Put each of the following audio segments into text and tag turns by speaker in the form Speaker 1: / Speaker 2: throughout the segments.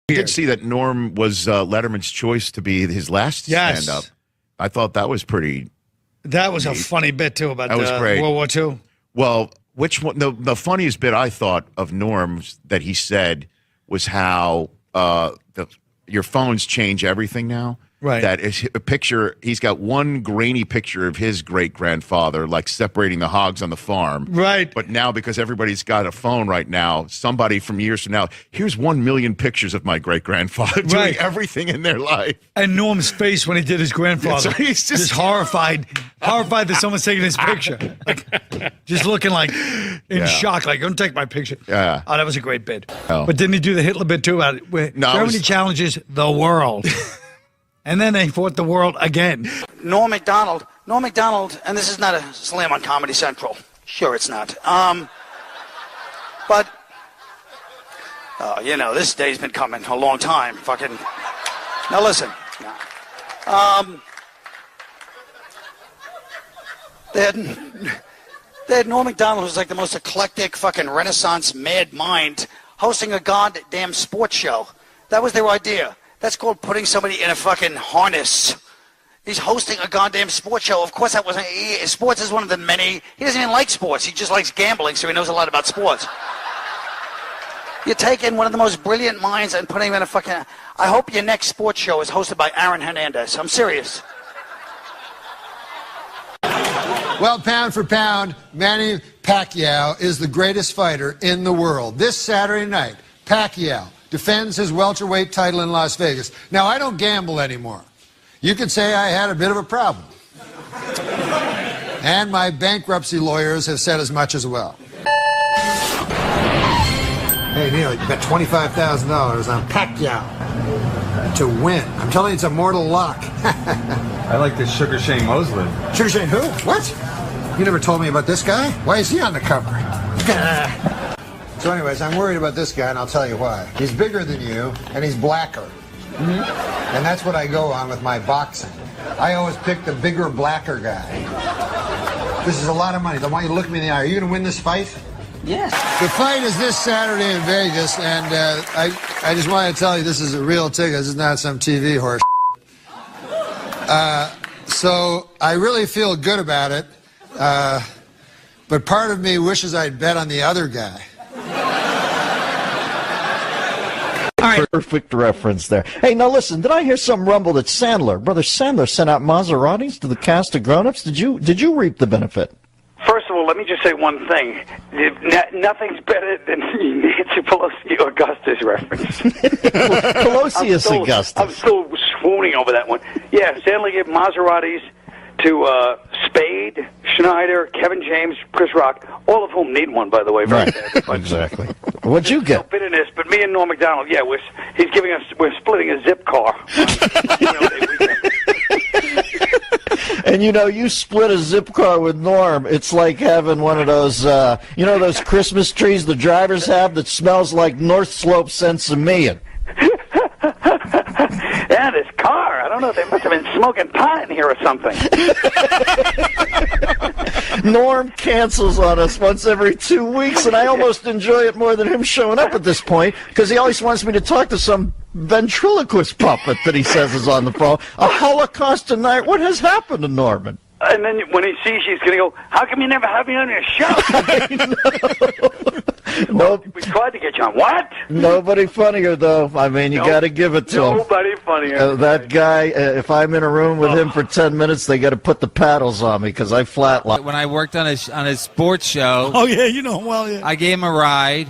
Speaker 1: I did see that Norm was Letterman's choice to be his last stand-up. I thought that was pretty.
Speaker 2: That was neat. A funny bit too about
Speaker 1: that was great.
Speaker 2: World War II.
Speaker 1: Well, which one? The funniest bit I thought of Norm's that he said was how your phones change everything now.
Speaker 2: Right.
Speaker 1: That is a picture. He's got one grainy picture of his great-grandfather, like separating the hogs on the farm.
Speaker 2: Right.
Speaker 1: But now, because everybody's got a phone right now, somebody from years from now, here's 1 million pictures of my great-grandfather doing everything in their life.
Speaker 2: And Norm's face when he did his grandfather.
Speaker 1: Yeah, he's just
Speaker 2: horrified that someone's taking his picture. Like, just looking like in shock, like, don't take my picture.
Speaker 1: Yeah.
Speaker 2: Oh, that was a great bit. Oh. But didn't he do the Hitler bit too about it? Where Germany challenges the world. And then they fought the world again.
Speaker 3: Norm Macdonald, and this is not a slam on Comedy Central. Sure it's not. But, you know, this day's been coming a long time. Fucking, now listen. They had Norm Macdonald, who's like the most eclectic fucking Renaissance mad mind, hosting a goddamn sports show. That was their idea. That's called putting somebody in a fucking harness. He's hosting a goddamn sports show. Of course, that wasn't. Sports is one of the many. He doesn't even like sports. He just likes gambling, so he knows a lot about sports. You're taking one of the most brilliant minds and putting him in a fucking. I hope your next sports show is hosted by Aaron Hernandez. I'm serious.
Speaker 4: Well, pound for pound, Manny Pacquiao is the greatest fighter in the world. This Saturday night, Pacquiao defends his welterweight title in Las Vegas. Now, I don't gamble anymore. You could say I had a bit of a problem. And my bankruptcy lawyers have said as much as well. Hey, Neil, you bet $25,000 on Pacquiao to win. I'm telling you, it's a mortal lock.
Speaker 5: I like this Sugar Shane Mosley.
Speaker 4: Sugar Shane who? What? You never told me about this guy? Why is he on the cover? So anyways, I'm worried about this guy, and I'll tell you why. He's bigger than you, and he's blacker. Mm-hmm. And that's what I go on with my boxing. I always pick the bigger, blacker guy. This is a lot of money. I want you to look me in the eye. Are you going to win this fight?
Speaker 3: Yes.
Speaker 4: The fight is this Saturday in Vegas, and I just want to tell you this is a real ticket. This is not some TV horse. So I really feel good about it, but part of me wishes I'd bet on the other guy.
Speaker 6: Perfect reference there. Hey, now listen, did I hear some rumble that Brother Sandler sent out Maseratis to the cast of Grown Ups? Did you reap the benefit?
Speaker 3: First of all, let me just say one thing. Nothing's better than Nancy Pelosi Augustus reference.
Speaker 6: Pelosi Augustus.
Speaker 3: I'm still swooning over that one. Yeah, Sandler gave Maseratis to Spade, Schneider, Kevin James, Chris Rock, all of whom need one, by the way.
Speaker 6: Right. Exactly. What'd you get?
Speaker 3: No bitterness, but me and Norm Macdonald, yeah, we're splitting a zip car.
Speaker 6: And you know, you split a zip car with Norm. It's like having one of those, those Christmas trees the drivers have that smells like North Slope Sensimilla.
Speaker 3: Yeah, this car. I don't know. They must have been smoking pot in here or something.
Speaker 6: Norm cancels on us once every 2 weeks, and I almost enjoy it more than him showing up at this point, because he always wants me to talk to some ventriloquist puppet that he says is on the phone. A Holocaust tonight. What has happened to Norman?
Speaker 3: And then when he sees you, he's going to go, how come you never have me on your show?
Speaker 6: Nope.
Speaker 3: We tried to get you on. What?
Speaker 6: Nobody funnier, though. I mean, you got to give it to him.
Speaker 3: Nobody funnier.
Speaker 6: That guy, if I'm in a room with him for 10 minutes, they got to put the paddles on me because I flatline.
Speaker 7: When I worked on his sports show.
Speaker 2: Oh, yeah, you know him well, yeah.
Speaker 7: I gave him a ride.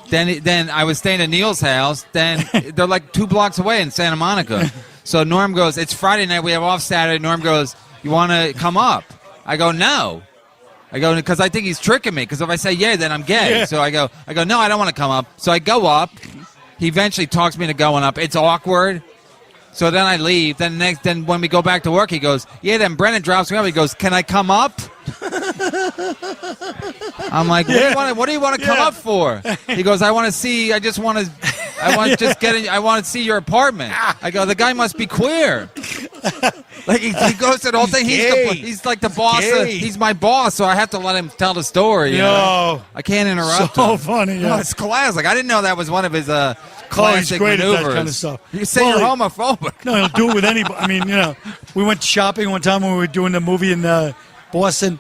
Speaker 7: Then I was staying at Neil's house. Then they're like 2 blocks away in Santa Monica. So Norm goes, it's Friday night. We have off Saturday. Norm goes, you want to come up? I go, no. I go, because I think he's tricking me. Because if I say yeah, then I'm gay. Yeah. So I go, no, I don't want to come up. So I go up. He eventually talks me into going up. It's awkward. So then I leave. Then when we go back to work, he goes, yeah. Then Brennan drops me up. He goes, can I come up? I'm like, what do you want to come up for? He goes, I want to see. I want to see your apartment. I go, the guy must be queer. Like he goes to the whole thing. He's like the boss. He's my boss, so I have to let him tell the story. You know? I can't interrupt.
Speaker 2: So
Speaker 7: him.
Speaker 2: Funny. Yeah.
Speaker 7: No, it's classic. I didn't know that was one of his classic
Speaker 2: great at that
Speaker 7: maneuvers.
Speaker 2: kind of stuff.
Speaker 7: You say you're homophobic.
Speaker 2: No, he'll do it with anybody. I mean, we went shopping one time when we were doing the movie in Boston,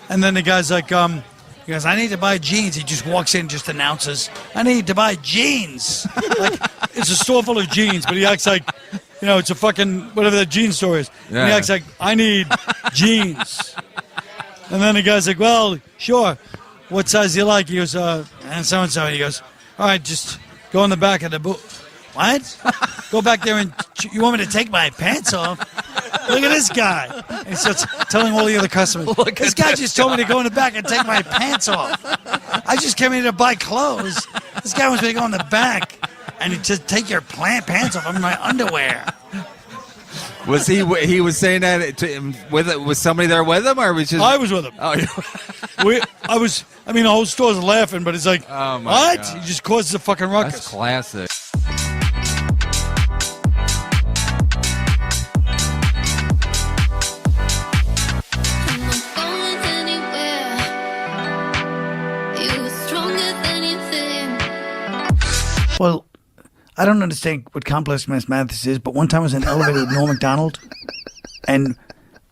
Speaker 2: and then the guy's like, he goes, I need to buy jeans. He just walks in, just announces, I need to buy jeans. Like, it's a store full of jeans, but he acts like, it's a fucking, whatever that jean store is. Yeah. And he acts like, I need jeans. And then the guy's like, well, sure. What size do you like? He goes, and so-and-so. He goes, all right, just go in the back of the boot. What? Go back there and you want me to take my pants off? Look at this guy. And he starts telling all the other customers, this guy just told me to go in the back and take my pants off. I just came in here to buy clothes. This guy wants me to go in the back and to take your pants off. I'm in my underwear.
Speaker 7: Was he was saying that was somebody there with him, or was just?
Speaker 2: I was with him.
Speaker 7: Oh,
Speaker 2: the whole store's laughing, but it's like,
Speaker 7: oh my
Speaker 2: what?
Speaker 7: God.
Speaker 2: He just causes a fucking ruckus.
Speaker 7: That's classic.
Speaker 2: Well, I don't understand what complex mathematics is, but one time I was in an elevator with Norm Macdonald, and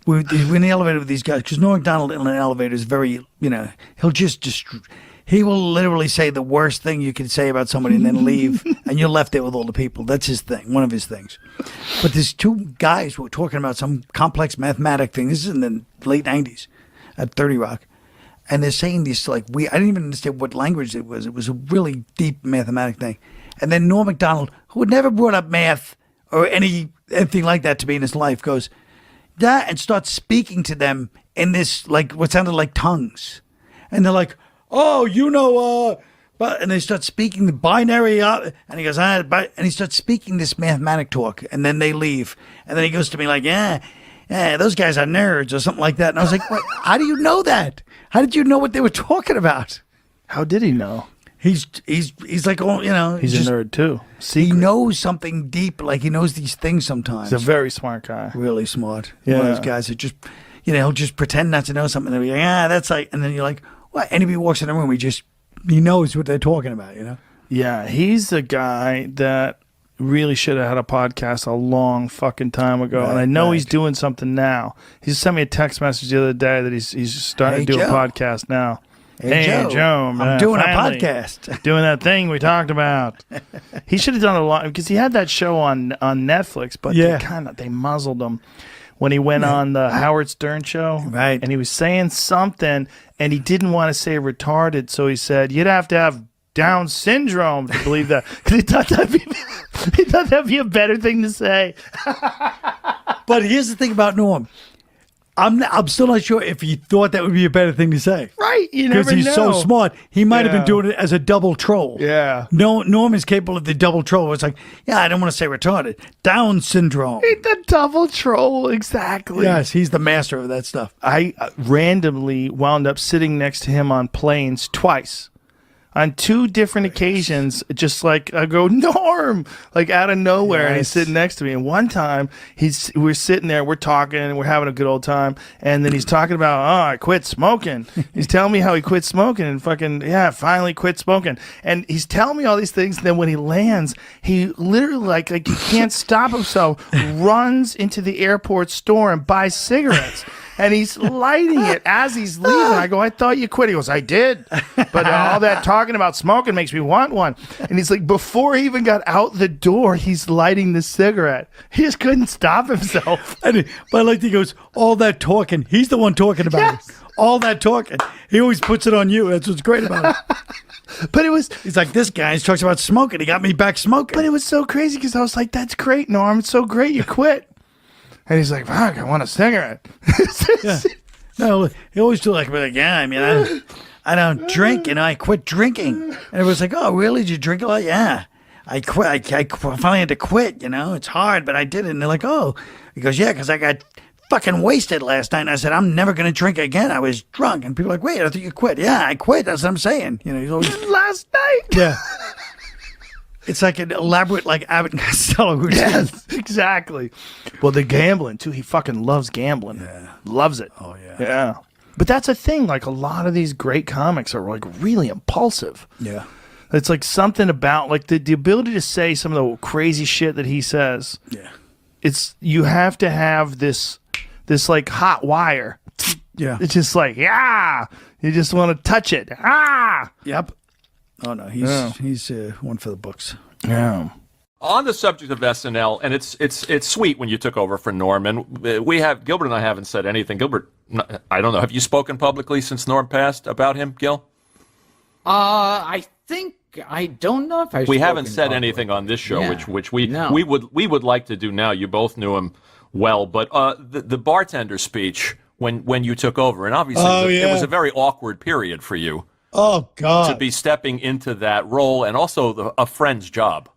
Speaker 2: we're in the elevator with these guys, because Norm Macdonald in an elevator is very, he will literally say the worst thing you can say about somebody and then leave, and you're left there with all the people. That's his thing, one of his things. But there's two guys who were talking about some complex mathematic thing. This is in the late 90s at 30 Rock. And they're saying this, I didn't even understand what language it was. It was a really deep mathematic thing. And then Norm Macdonald, who had never brought up math or anything like that to me in his life, goes, that, and starts speaking to them in this, what sounded like tongues. And they're like, oh, but, and they start speaking the binary, and he goes, and he starts speaking this mathematic talk, and then they leave. And then he goes to me like, yeah, those guys are nerds or something like that. And I was like, what? How do you know that? How did you know what they were talking about?
Speaker 8: How did he know?
Speaker 2: He's like,
Speaker 8: he's a nerd too.
Speaker 2: He knows something deep, he knows these things sometimes.
Speaker 8: He's a very smart guy.
Speaker 2: Really smart.
Speaker 8: Yeah.
Speaker 2: One of those guys that just, he'll just pretend not to know something. And they'll be like, that's and then you're like, what? Anybody walks in the room, he knows what they're talking about,
Speaker 8: Yeah, he's the guy that really should have had a podcast a long fucking time ago.
Speaker 2: Right,
Speaker 8: and I know he's doing something now. He just sent me a text message the other day that he's starting to do a podcast now. Hey, Joe,
Speaker 2: I'm doing a podcast.
Speaker 8: Doing that thing we talked about. He should have done a lot, because he had that show on Netflix, but they muzzled him when he went on the Howard Stern show.
Speaker 2: Right.
Speaker 8: And he was saying something, and he didn't want to say retarded, so he said, you'd have to have Down syndrome to believe that. Because he thought that'd be a better thing to say.
Speaker 2: But here's the thing about Norm. I'm still not sure if he thought that would be a better thing to say.
Speaker 8: Right, you never know.
Speaker 2: Because he's so smart. He might have been doing it as a double troll.
Speaker 8: Yeah.
Speaker 2: No, Norm is capable of the double troll. It's like, I don't want to say retarded. Down syndrome.
Speaker 8: The double troll, exactly.
Speaker 2: Yes, he's the master of that stuff.
Speaker 8: I randomly wound up sitting next to him on planes twice. On two different occasions, just I go, Norm, out of nowhere, and he's sitting next to me. And one time, we're sitting there, we're talking, and we're having a good old time. And then he's talking about, I quit smoking. He's telling me how he quit smoking and finally quit smoking. And he's telling me all these things. And then when he lands, he literally, he can't stop himself, runs into the airport store and buys cigarettes. And he's lighting it as he's leaving. I go, I thought you quit. He goes, I did. But all that talking about smoking makes me want one. And he's like, before he even got out the door, he's lighting the cigarette. He just couldn't stop himself.
Speaker 2: But he goes, all that talking. He's the one talking about it. All that talking. He always puts it on you. That's what's great about it.
Speaker 8: But
Speaker 2: he's like, this guy talks about smoking. He got me back smoking.
Speaker 8: But it was so crazy because I was like, that's great, Norm. It's so great you quit. And he's like, fuck, I want a cigarette.
Speaker 2: No, he always do I don't drink, I quit drinking. And it was like, oh, really? Did you drink a lot? Yeah. I quit. I finally had to quit, It's hard, but I did it. And they're like, oh. He goes, yeah, because I got fucking wasted last night. And I said, I'm never going to drink again. I was drunk. And people are like, wait, I thought you quit. Yeah, I quit. That's what I'm saying. He's always...
Speaker 8: Last night?
Speaker 2: Yeah. It's like an elaborate, Abbott and Costello routine.
Speaker 8: Yes, exactly. Well, the gambling, too. He fucking loves gambling.
Speaker 2: Yeah.
Speaker 8: Loves it.
Speaker 2: Oh, yeah.
Speaker 8: Yeah. But that's a thing. A lot of these great comics are, really impulsive.
Speaker 2: Yeah.
Speaker 8: It's like something about like the ability to say some of the crazy shit that he says.
Speaker 2: Yeah.
Speaker 8: It's you have to have this like hot wire.
Speaker 2: Yeah.
Speaker 8: It's just like, yeah, you just want to touch it. Ah.
Speaker 2: Yep. Oh no, he's one for the books.
Speaker 8: Yeah.
Speaker 9: On the subject of SNL, and it's sweet when you took over for Norm, and Gilbert and I haven't said anything. Gilbert, I don't know. Have you spoken publicly since Norm passed about him, Gil?
Speaker 10: I think I don't know if
Speaker 9: we haven't said anything on this show, which we would like to do now. You both knew him well, but the bartender speech when you took over, and obviously it was a very awkward period for you.
Speaker 2: Oh God!
Speaker 9: To be stepping into that role, and also a friend's job.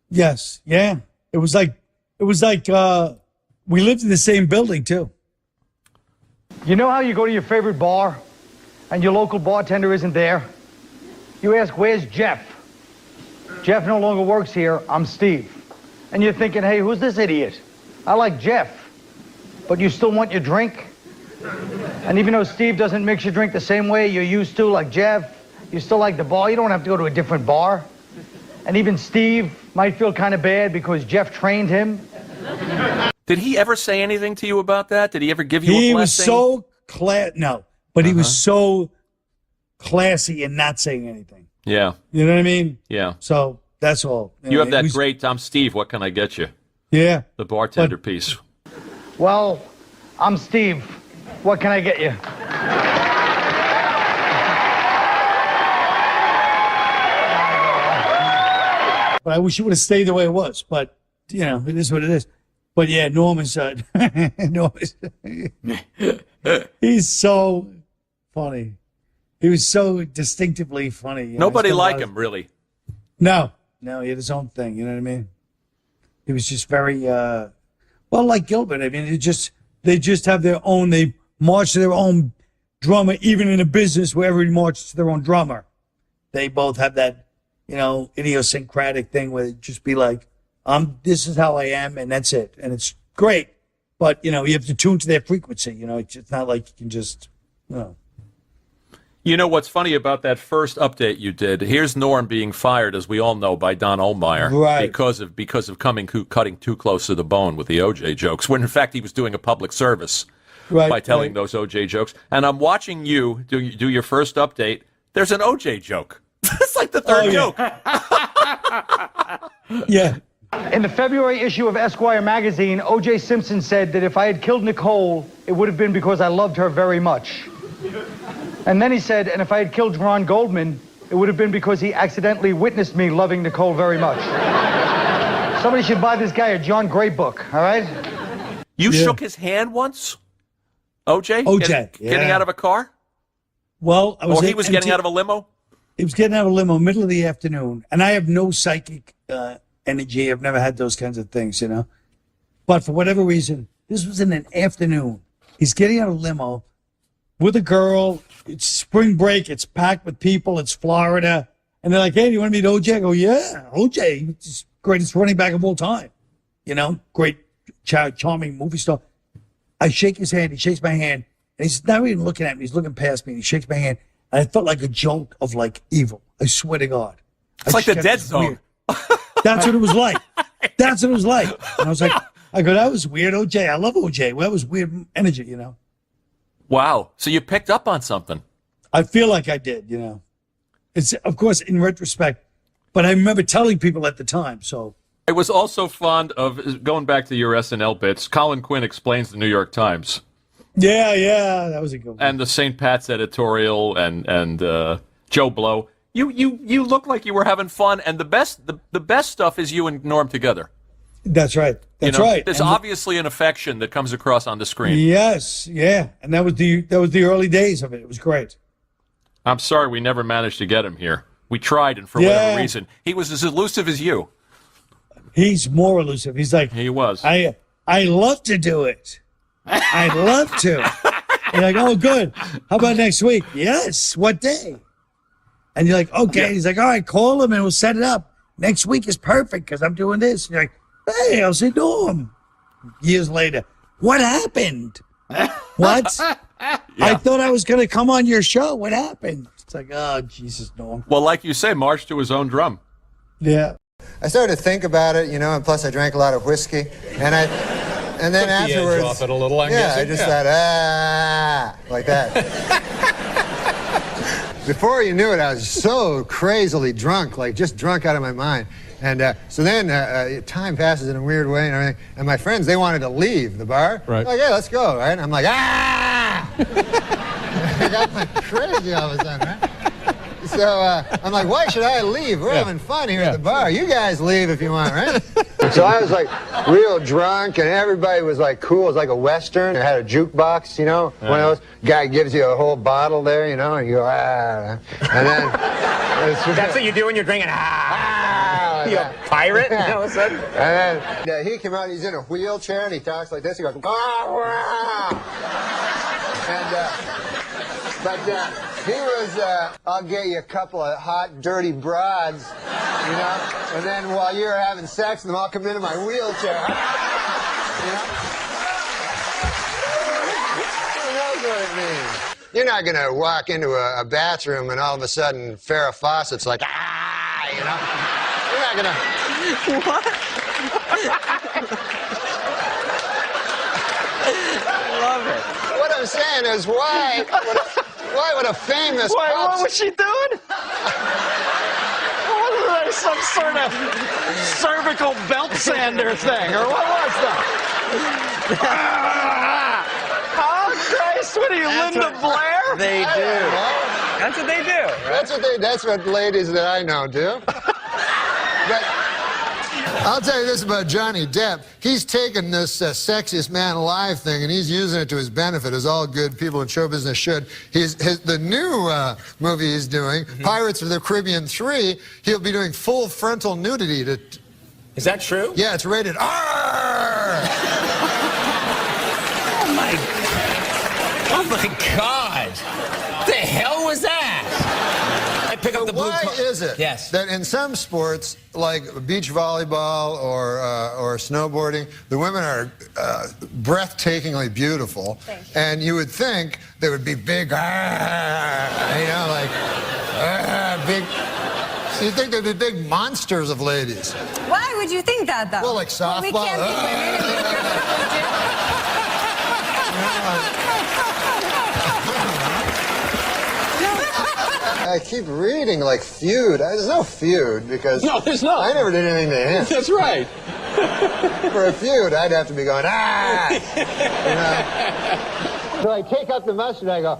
Speaker 2: Yes, yeah. It was like we lived in the same building too.
Speaker 11: You know how you go to your favorite bar, and your local bartender isn't there? You ask, "Where's Jeff?" Jeff no longer works here. I'm Steve. And you're thinking, "Hey, who's this idiot? I like Jeff." But you still want your drink? And even though Steve doesn't mix your drink the same way you're used to, like Jeff, you still like the bar. You don't have to go to a different bar. And even Steve might feel kind of bad because Jeff trained him.
Speaker 9: Did he ever say anything to you about that? Did he ever give you a blessing?
Speaker 2: He was so he was so classy in not saying anything.
Speaker 9: Yeah.
Speaker 2: You know what I mean?
Speaker 9: Yeah.
Speaker 2: So that's all.
Speaker 9: You have that great I'm Steve, what can I get you?
Speaker 2: Yeah.
Speaker 9: The bartender piece.
Speaker 11: Well, I'm Steve. What can I get you?
Speaker 2: But I wish it would have stayed the way it was. But, you know, it is what it is. But, yeah, Norm is he's so funny. He was so distinctively funny. You know?
Speaker 9: Nobody liked him, really.
Speaker 2: No, he had his own thing. You know what I mean? He was just very, well, like Gilbert. I mean, they just have their own, they march to their own drummer, even in a business where everybody marches to their own drummer. They both have that, you know, idiosyncratic thing where it just be like, this is how I am, and that's it. And it's great. But, you know, you have to tune to their frequency. You know, it's not like you can just, you know.
Speaker 9: You know what's funny about that first update you did? Here's Norm being fired, as we all know, by Don Ohlmeyer,
Speaker 2: right?
Speaker 9: Because of cutting too close to the bone with the OJ jokes. When in fact he was doing a public service by telling those OJ jokes. And I'm watching you do your first update. There's an OJ joke. It's like the third joke.
Speaker 2: Yeah.
Speaker 11: In the February issue of Esquire magazine, O.J. Simpson said that if I had killed Nicole, it would have been because I loved her very much. And then he said, and if I had killed Ron Goldman, it would have been because he accidentally witnessed me loving Nicole very much. Somebody should buy this guy a John Gray book, all right?
Speaker 9: You shook his hand once? OJ? Getting out of a car?
Speaker 2: Well,
Speaker 9: he was getting out of a limo?
Speaker 2: He was getting out of a limo middle of the afternoon. And I have no psychic energy. I've never had those kinds of things, you know. But for whatever reason, this was in an afternoon. He's getting out of a limo with a girl. It's spring break. It's packed with people. It's Florida. And they're like, hey, do you want to meet OJ? I go, yeah, OJ, he's the greatest running back of all time. You know, great, charming movie star. I shake his hand. He shakes my hand. And he's not even looking at me. He's looking past me. And he shakes my hand. And I felt like a joke of, like, evil. I swear to God.
Speaker 9: It's like the Dead Zone.
Speaker 2: That's what it was like. That's what it was like. And I was like, that was weird, OJ. I love OJ. Well, that was weird energy, you know.
Speaker 9: Wow. So you picked up on something.
Speaker 2: I feel like I did, you know. It's, of course, in retrospect, but I remember telling people at the time, so.
Speaker 9: I was also fond of, going back to your SNL bits, Colin Quinn explains the New York Times.
Speaker 2: Yeah, that was a good one.
Speaker 9: And the St. Pat's editorial and Joe Blow. You look like you were having fun, and the best stuff is you and Norm together.
Speaker 2: That's right. That's right.
Speaker 9: There's obviously an affection that comes across on the screen.
Speaker 2: Yes, yeah, and that was the early days of it. It was great.
Speaker 9: I'm sorry we never managed to get him here. We tried, and for whatever reason, he was as elusive as you.
Speaker 2: He's more elusive. He's like,
Speaker 9: he was.
Speaker 2: I love to do it. I'd love to. You're like, oh, good. How about next week? Yes. What day? And you're like, okay. Yeah. He's like, all right, call him and we'll set it up. Next week is perfect because I'm doing this. And you're like, hey, I'll say Norm. Years later, what happened? What? I thought I was going to come on your show. What happened? It's like, oh, Jesus, no.
Speaker 9: Well, like you say, march to his own drum.
Speaker 2: Yeah.
Speaker 4: I started to think about it, you know, and plus I drank a lot of whiskey, and then afterwards,
Speaker 12: off it a little, I'm
Speaker 4: yeah,
Speaker 12: guessing.
Speaker 4: I just thought like that. Before you knew it, I was so crazily drunk, like just drunk out of my mind. And so then time passes in a weird way and everything. And my friends, they wanted to leave the bar.
Speaker 12: Right.
Speaker 4: Like, yeah, let's go, right? And I'm like, ah! I got like crazy all of a sudden, right? So I'm like, why should I leave? We're having fun here at the bar. You guys leave if you want, right? So I was like real drunk, and everybody was like cool. It was like a Western. It had a jukebox, you know, one of those. Guy gives you a whole bottle there, you know, and you go, ah. And then...
Speaker 12: That's what you do when you're drinking. You a pirate?
Speaker 4: Yeah.
Speaker 12: All of a sudden?
Speaker 4: And then he came out, he's in a wheelchair, and he talks like this. He goes, but he was, I'll get you a couple of hot, dirty broads, you know, and then while you're having sex with them, I'll come into my wheelchair. You know? Who knows what it means? You're not going to walk into a bathroom and all of a sudden Farrah Fawcett's like, ah, you know? You're not going to...
Speaker 13: What? I love it.
Speaker 4: What I'm saying is, why would a famous...
Speaker 13: What was she doing? Wasn't there some sort of cervical belt sander thing, or what was that? Oh, Christ, what are you, Linda Blair?
Speaker 12: They do. That's what they do. Right?
Speaker 4: That's what ladies that I know do. But I'll tell you this about Johnny Depp. He's taken this sexiest man alive thing, and he's using it to his benefit, as all good people in show business should. The new movie he's doing, Pirates of the Caribbean 3, he'll be doing full frontal nudity.
Speaker 12: Is that true?
Speaker 4: Yeah, it's rated R!
Speaker 12: Oh my God! What the hell was that? I pick up the blue
Speaker 4: Why is it that in some sports, like beach volleyball or snowboarding, the women are breathtakingly beautiful, and you would think they would be big, you know, like big. You'd think they'd be big monsters of ladies.
Speaker 14: Why would you think that, though?
Speaker 4: Well, like softball.
Speaker 14: We can't be
Speaker 4: I keep reading like feud. There's no feud because
Speaker 12: no, there's not.
Speaker 4: I never did anything to him.
Speaker 12: That's right.
Speaker 4: For a feud, I'd have to be going you know? So I take up the mustard. I go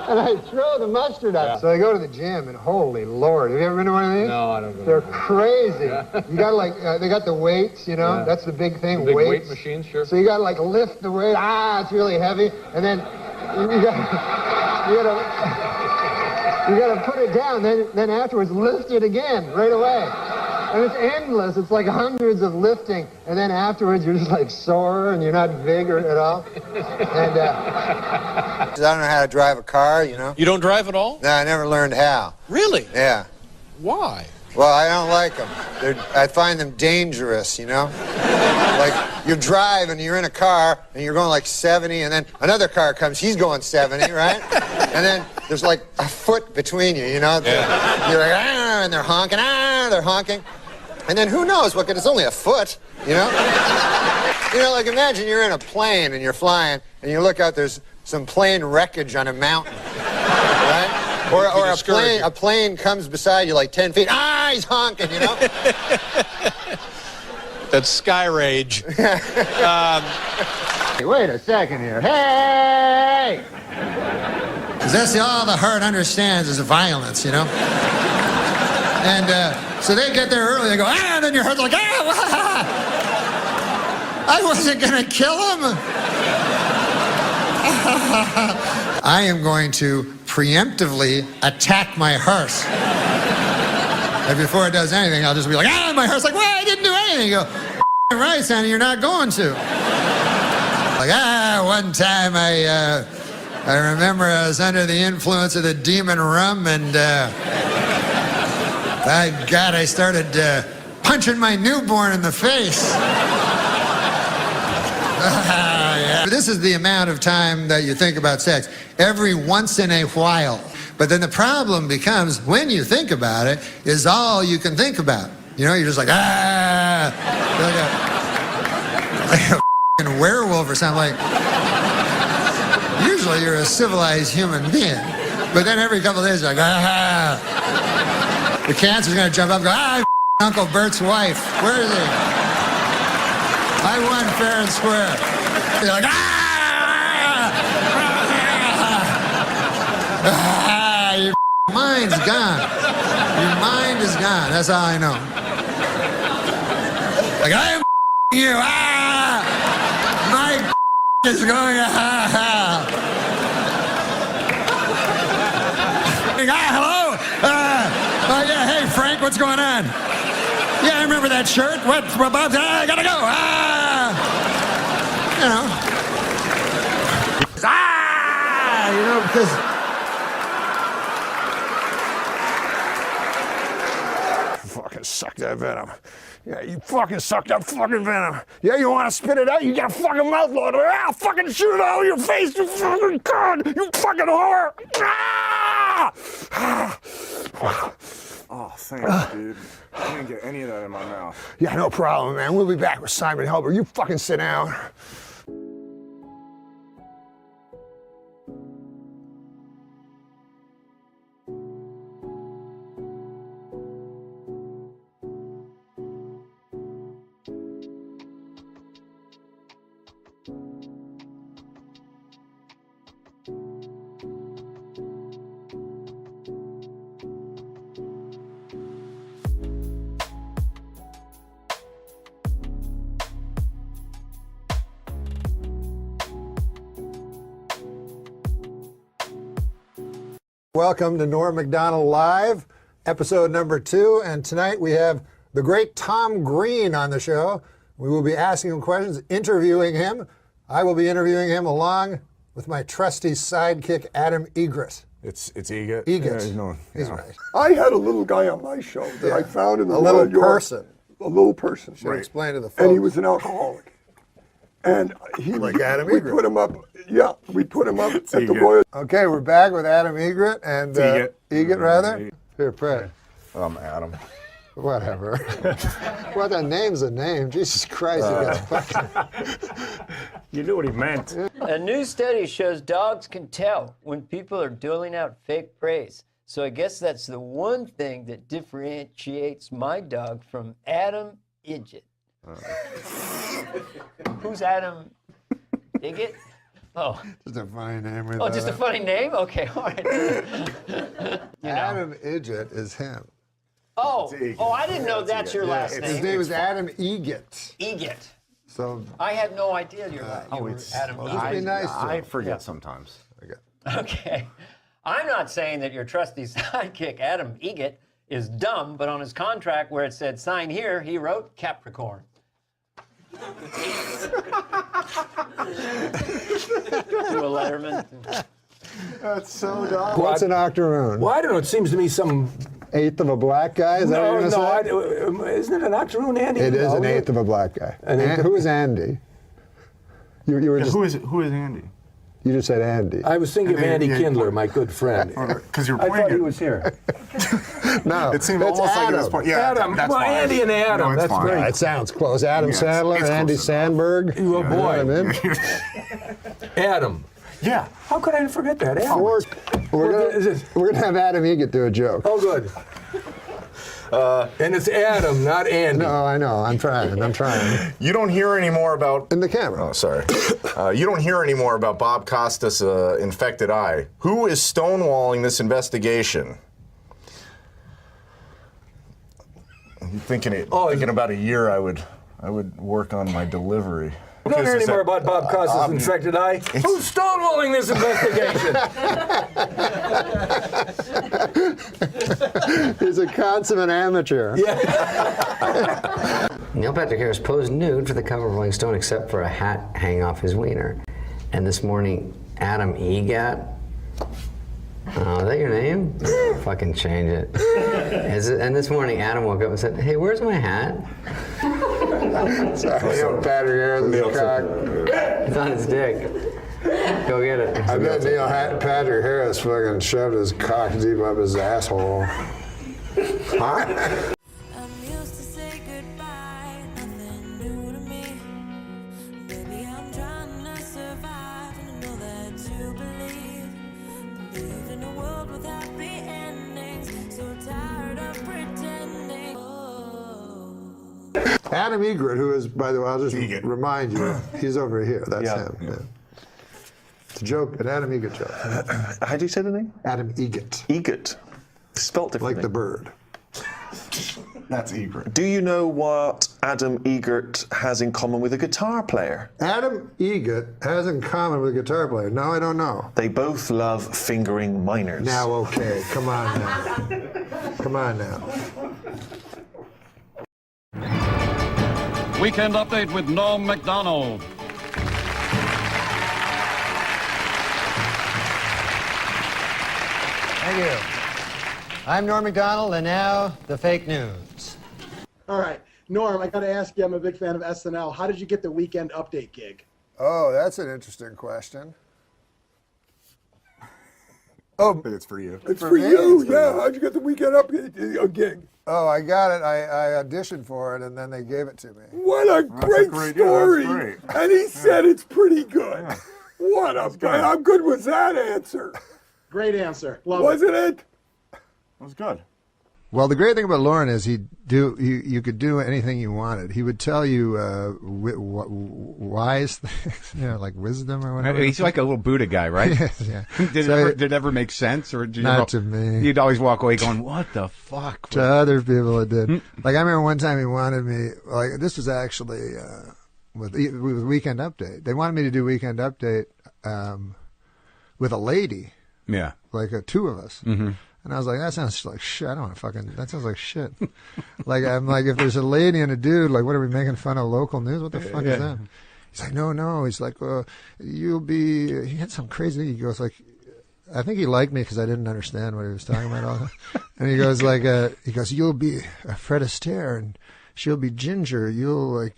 Speaker 4: and I throw the mustard up. Yeah. So I go to the gym and holy Lord, have you ever been to one of these?
Speaker 12: No, I don't know.
Speaker 4: They're crazy. You got to like they got the weights, you know. That's the big thing.
Speaker 12: The big
Speaker 4: weights.
Speaker 12: weight machine, sure.
Speaker 4: So you got to like lift the weight. It's really heavy, and then you got to put it down. Then afterwards, lift it again right away. And it's endless. It's like hundreds of lifting, and then afterwards you're just like sore and you're not vigorous at all. And I don't know how to drive a car, you know.
Speaker 12: You don't drive at all?
Speaker 4: No, I never learned how.
Speaker 12: Really?
Speaker 4: Yeah.
Speaker 12: Why?
Speaker 4: Well, I don't like them. I find them dangerous, you know? Like, you drive and you're in a car and you're going like 70, and then another car comes, he's going 70, right? And then there's like a foot between you, you know?
Speaker 12: Yeah.
Speaker 4: You're like, and they're honking, they're honking. And then who knows what it's only a foot, you know? You know, like imagine you're in a plane and you're flying and you look out, there's some plane wreckage on a mountain, right? Or a plane comes beside you like 10 feet. He's honking, you know?
Speaker 12: That's sky rage.
Speaker 4: Hey, wait a second here. Hey! Because that's all the heart understands is violence, you know? And so they get there early, they go, and then your heart's like, I wasn't going to kill him. I am going to preemptively attack my heart. And before it does anything, I'll just be like, my heart's like, well, I didn't do anything. You go, right, Sonny, you're not going to. Like, one time I remember I was under the influence of the demon rum, and by God, I started punching my newborn in the face. Yeah. This is the amount of time that you think about sex. Every once in a while. But then the problem becomes, when you think about it, is all you can think about. You know, you're just like, ah! Like a f***ing werewolf or something. Like, usually you're a civilized human being. But then every couple of days you're like, ah! The cancer's gonna jump up and go, ah, Uncle Bert's wife. Where is he? I won fair and square. You're like, ah! Ah, your mind's gone. Your mind is gone. That's all I know. Like, I'm you. Ah! My is going, ah! Like, hello? Yeah, hey, Frank, what's going on? Yeah, I remember that shirt. What? Bob? I gotta go. Ah! You know. Ah! You know, because...
Speaker 15: Fucking suck that venom. Yeah, you fucking suck that fucking venom. Yeah, you want to spit it out? You got a fucking mouth load. Ah, fucking shoot it out of your face, you fucking cunt. You fucking whore. Ah!
Speaker 16: Oh, thanks, dude. I didn't get any of that in my mouth.
Speaker 15: Yeah, no problem, man. We'll be back with Simon Helber. You fucking sit down.
Speaker 4: Welcome to Norm Macdonald Live, episode number 2. And tonight we have the great Tom Green on the show. We will be asking him questions, interviewing him. I will be interviewing him along with my trusty sidekick, Adam Egret.
Speaker 16: It's Egret.
Speaker 4: Egret.
Speaker 16: Yeah, no,
Speaker 4: He's
Speaker 16: yeah.
Speaker 4: right.
Speaker 15: I had a little guy on my show that I found in the
Speaker 4: A little
Speaker 15: Royal York.
Speaker 4: person.
Speaker 15: A little person.
Speaker 4: Should explain to the folks.
Speaker 15: And he was an alcoholic. And he,
Speaker 4: Like Adam
Speaker 15: we
Speaker 4: Egret.
Speaker 15: put him up. Yeah, we put him up at the Royal.
Speaker 4: Okay, we're back with Adam Egret and Egret, rather. Here, Fred.
Speaker 16: I'm Adam.
Speaker 4: Whatever. Well, that name's a name. Jesus Christ, it gets fucking.
Speaker 15: You knew what he meant.
Speaker 17: A new study shows dogs can tell when people are doling out fake praise. So I guess that's the one thing that differentiates my dog from Adam Idget. Who's Adam Idget? Oh.
Speaker 4: Just a funny name.
Speaker 17: Oh, just a funny name? Okay, all right.
Speaker 4: Adam Idget is him.
Speaker 17: Oh, I didn't know that's your last name.
Speaker 4: His name is Adam Egget.
Speaker 17: Egget.
Speaker 4: So
Speaker 17: I had no idea you were Adam
Speaker 4: well,
Speaker 17: Egget.
Speaker 4: just be nice to
Speaker 16: I
Speaker 4: him.
Speaker 16: forget sometimes.
Speaker 17: Okay. I'm not saying that your trusty sidekick, Adam Egget, is dumb, but on his contract where it said sign here, he wrote Capricorn. To a Letterman.
Speaker 4: That's so dumb. What's an octoroon?
Speaker 15: Well, I don't know. It seems to me some
Speaker 4: eighth of a black guy? Is that what you're going to say?
Speaker 15: Isn't it an octoroon, Andy?
Speaker 4: It is an eighth of a black guy. Who is Andy? You were just,
Speaker 16: who is Andy?
Speaker 4: You just said Andy.
Speaker 15: I was thinking of Andy Kindler, my good friend.
Speaker 16: Because you're
Speaker 15: I
Speaker 16: pointing.
Speaker 15: thought he was here.
Speaker 4: No,
Speaker 16: It seemed
Speaker 4: it's
Speaker 16: almost like it
Speaker 4: Adam.
Speaker 16: was pointing. Yeah,
Speaker 15: Adam.
Speaker 16: that's
Speaker 15: Well,
Speaker 16: fine.
Speaker 15: Andy and Adam.
Speaker 16: No, it's
Speaker 15: That's
Speaker 16: fine.
Speaker 15: great.
Speaker 4: It sounds close. Adam
Speaker 16: Yeah,
Speaker 4: Sandler,
Speaker 16: it's
Speaker 4: Andy
Speaker 16: close enough.
Speaker 4: Sandberg.
Speaker 15: You a boy.
Speaker 4: You know what I mean?
Speaker 15: Adam.
Speaker 16: Yeah.
Speaker 15: How could I forget that? Adam.
Speaker 4: We're gonna have Adam Egget do a joke.
Speaker 15: Oh, good. And it's Adam, not Andy.
Speaker 4: No, I know. I'm trying.
Speaker 16: You don't hear any more about.
Speaker 4: In the camera.
Speaker 16: Oh, sorry. You don't hear any more about Bob Costas' infected eye. Who is stonewalling this investigation? I'm thinking about a year I would work on my delivery.
Speaker 15: You don't hear any more about Bob Costas' infected eye? Who's stonewalling this investigation?
Speaker 4: He's a consummate amateur.
Speaker 18: Neil Patrick Harris posed nude for the cover of Rolling Stone except for a hat hanging off his wiener. And this morning, Adam Egget. Oh, is that your name? Fucking change it. And this morning, Adam woke up and said, "Hey, where's my hat?"
Speaker 4: Sorry, yo, Patrick Harris is cock.
Speaker 18: It's on his dick. Go get it.
Speaker 4: I bet Patrick Harris fucking shoved his cock deep up his asshole. Huh? Adam Egret, who is, by the way, I'll just remind you, he's over here. That's him. Yeah. It's a joke, an Adam Egret joke.
Speaker 19: How do you say the name?
Speaker 4: Adam Egret.
Speaker 19: Egret. Spelt differently.
Speaker 4: Like the bird.
Speaker 19: That's Egret. Do you know what Adam Egret has in common with a guitar player?
Speaker 4: Adam Egret has in common with a guitar player. No, I don't know.
Speaker 19: They both love fingering minors.
Speaker 4: Now, okay. Come on now. Come on now.
Speaker 20: Weekend Update with Norm Macdonald.
Speaker 18: Thank you. I'm Norm Macdonald, and now the fake news.
Speaker 21: All right. Norm, I got to ask you, I'm a big fan of SNL. How did you get the Weekend Update gig?
Speaker 4: Oh, that's an interesting question.
Speaker 22: It's for you.
Speaker 15: It's for you, yeah. How'd you get the Weekend Update gig?
Speaker 4: Oh, I got it. I auditioned for it, and then they gave it to me.
Speaker 15: What a great story. Yeah, great. And he said it's pretty good. Yeah. What a good. How good was that answer?
Speaker 21: Great answer. Love
Speaker 15: Wasn't it?
Speaker 22: That was good.
Speaker 4: Well, the great thing about Lauren is you could do anything you wanted. He would tell you wise things, like wisdom or whatever.
Speaker 23: He's like a little Buddha guy, right?
Speaker 4: Yes, yeah.
Speaker 23: Did it ever make sense? Or
Speaker 4: not to me.
Speaker 23: You'd always walk away going, what the fuck?
Speaker 4: To other people it did. Like, I remember one time he wanted me, like, this was actually with Weekend Update. They wanted me to do Weekend Update with a lady.
Speaker 23: Yeah.
Speaker 4: Like two of us.
Speaker 23: Mm-hmm.
Speaker 4: And I was like, that sounds like shit. I don't want to that sounds like shit. I'm like, if there's a lady and a dude, like, what are we making fun of local news? What the fuck is that? He's like, no. He's like, you'll be, he had some crazy, he goes like, I think he liked me because I didn't understand what he was talking about all that. And he goes like, you'll be Fred Astaire and she'll be Ginger. You'll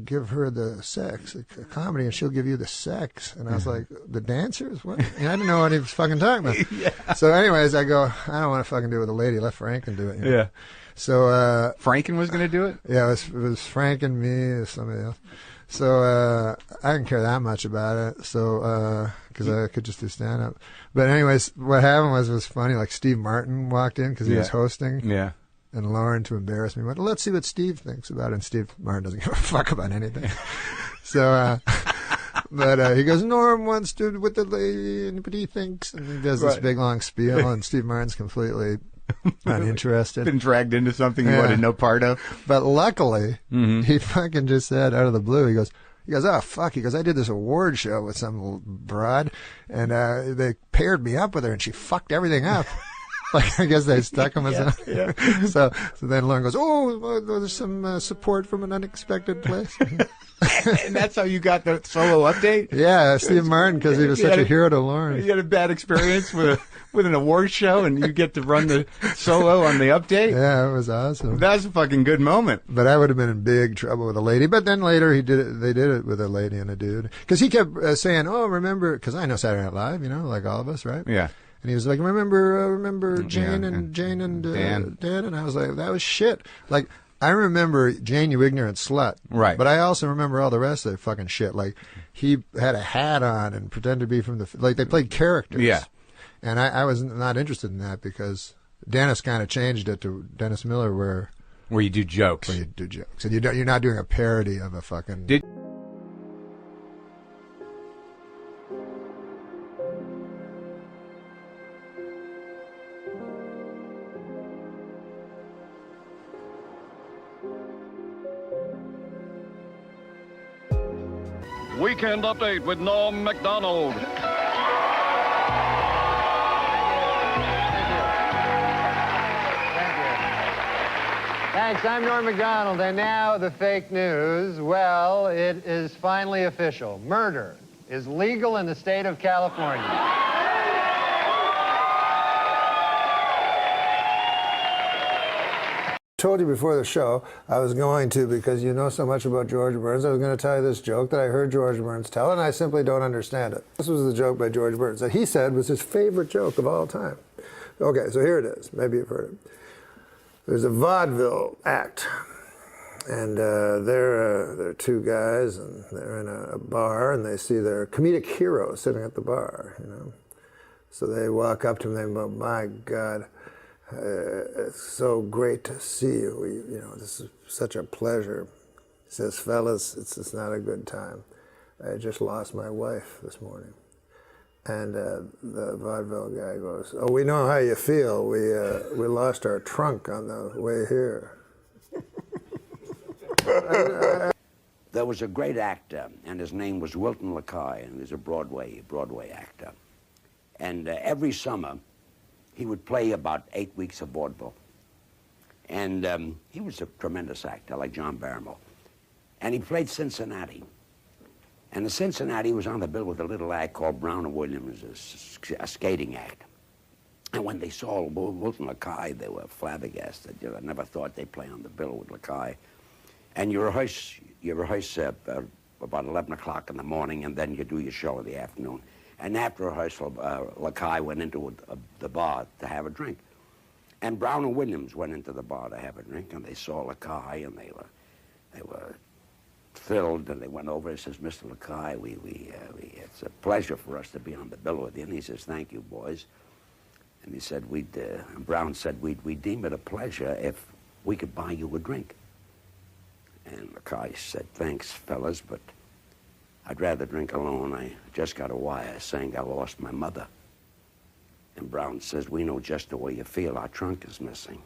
Speaker 4: give her the sex, a comedy, and she'll give you the sex. And I was like, the dancers? What? And I didn't know what he was fucking talking about. Yeah. So anyways, I go, I don't want to fucking do it with a lady. Let Franken do it.
Speaker 23: Yeah.
Speaker 4: So
Speaker 23: Franken was going to do it?
Speaker 4: Yeah, it was Franken, me, or somebody else. So I didn't care that much about it. So because I could just do stand up. But anyways, what happened was funny. Like Steve Martin walked in because he was hosting.
Speaker 23: Yeah.
Speaker 4: And Lauren, to embarrass me, went, let's see what Steve thinks about it. And Steve Martin doesn't give a fuck about anything. So, but he goes, Norm wants to with the lady, and what he thinks. And he does this big long spiel, and Steve Martin's completely uninterested.
Speaker 23: Been dragged into something he wanted no part of.
Speaker 4: But luckily, he fucking just said out of the blue, he goes, oh, fuck. He goes, I did this award show with some little broad, and they paired me up with her, and she fucked everything up. Like, I guess they stuck him or something. Yeah. So then Lauren goes, there's some support from an unexpected place.
Speaker 23: And that's how you got the solo update?
Speaker 4: Yeah, Steve Martin, because he was such a hero to Lauren.
Speaker 23: You had a bad experience with an award show, and you get to run the solo on the update?
Speaker 4: Yeah, it was awesome.
Speaker 23: That was a fucking good moment.
Speaker 4: But I would have been in big trouble with a lady. But then later they did it with a lady and a dude. Because he kept saying, remember, because I know Saturday Night Live, like all of us, right?
Speaker 23: Yeah.
Speaker 4: And he was like, remember Jane and Dan? And I was like, that was shit. Like, I remember Jane, you ignorant slut.
Speaker 23: Right.
Speaker 4: But I also remember all the rest of the fucking shit. Like, he had a hat on and pretended to be from like, they played characters.
Speaker 23: Yeah.
Speaker 4: And I was not interested in that because Dennis kind of changed it to Dennis Miller where
Speaker 23: you do jokes.
Speaker 4: Where you do jokes. And you're not doing a parody of a fucking...
Speaker 20: Weekend Update with Norm Macdonald.
Speaker 18: Thanks, I'm Norm Macdonald, and now the fake news. Well, it is finally official. Murder is legal in the state of California.
Speaker 4: told you before the show I was going to, because you know so much about George Burns, I was going to tell you this joke that I heard George Burns tell, and I simply don't understand it. This was the joke by George Burns that he said was his favorite joke of all time. Okay, so here it is. Maybe you've heard it. There's a vaudeville act, and they're two guys, and they're in a bar, and they see their comedic hero sitting at the bar, you know. So they walk up to him and they go, "My God, it's so great to see you. You know, this is such a pleasure." He says, "Fellas, it's not a good time. I just lost my wife this morning." And the vaudeville guy goes, "Oh, we know how you feel. We lost our trunk on the way here."
Speaker 1: There was a great actor, and his name was Wilton LaCoy, and he was a Broadway actor. And every summer, he would play about 8 weeks of vaudeville. And he was a tremendous actor, like John Barrymore. And he played Cincinnati. And the Cincinnati was on the bill with a little act called Brown and Williams, a skating act. And when they saw Wilton LaCoy, they were flabbergasted. You know, I never thought they'd play on the bill with LaCoy. And you rehearse about 11 o'clock in the morning, and then you do your show in the afternoon. And after rehearsal, LaCoy went into the bar to have a drink. And Brown and Williams went into the bar to have a drink, and they saw LaCoy, and they were thrilled, and they went over and says, "Mr. LaCoy, it's a pleasure for us to be on the bill with you." And he says, "Thank you, boys." And he said, Brown said, we'd deem it a pleasure if we could buy you a drink. And LaCoy said, "Thanks, fellas, but I'd rather drink alone. I just got a wire saying I lost my mother." And Brown says, "We know just the way you feel. Our trunk is missing."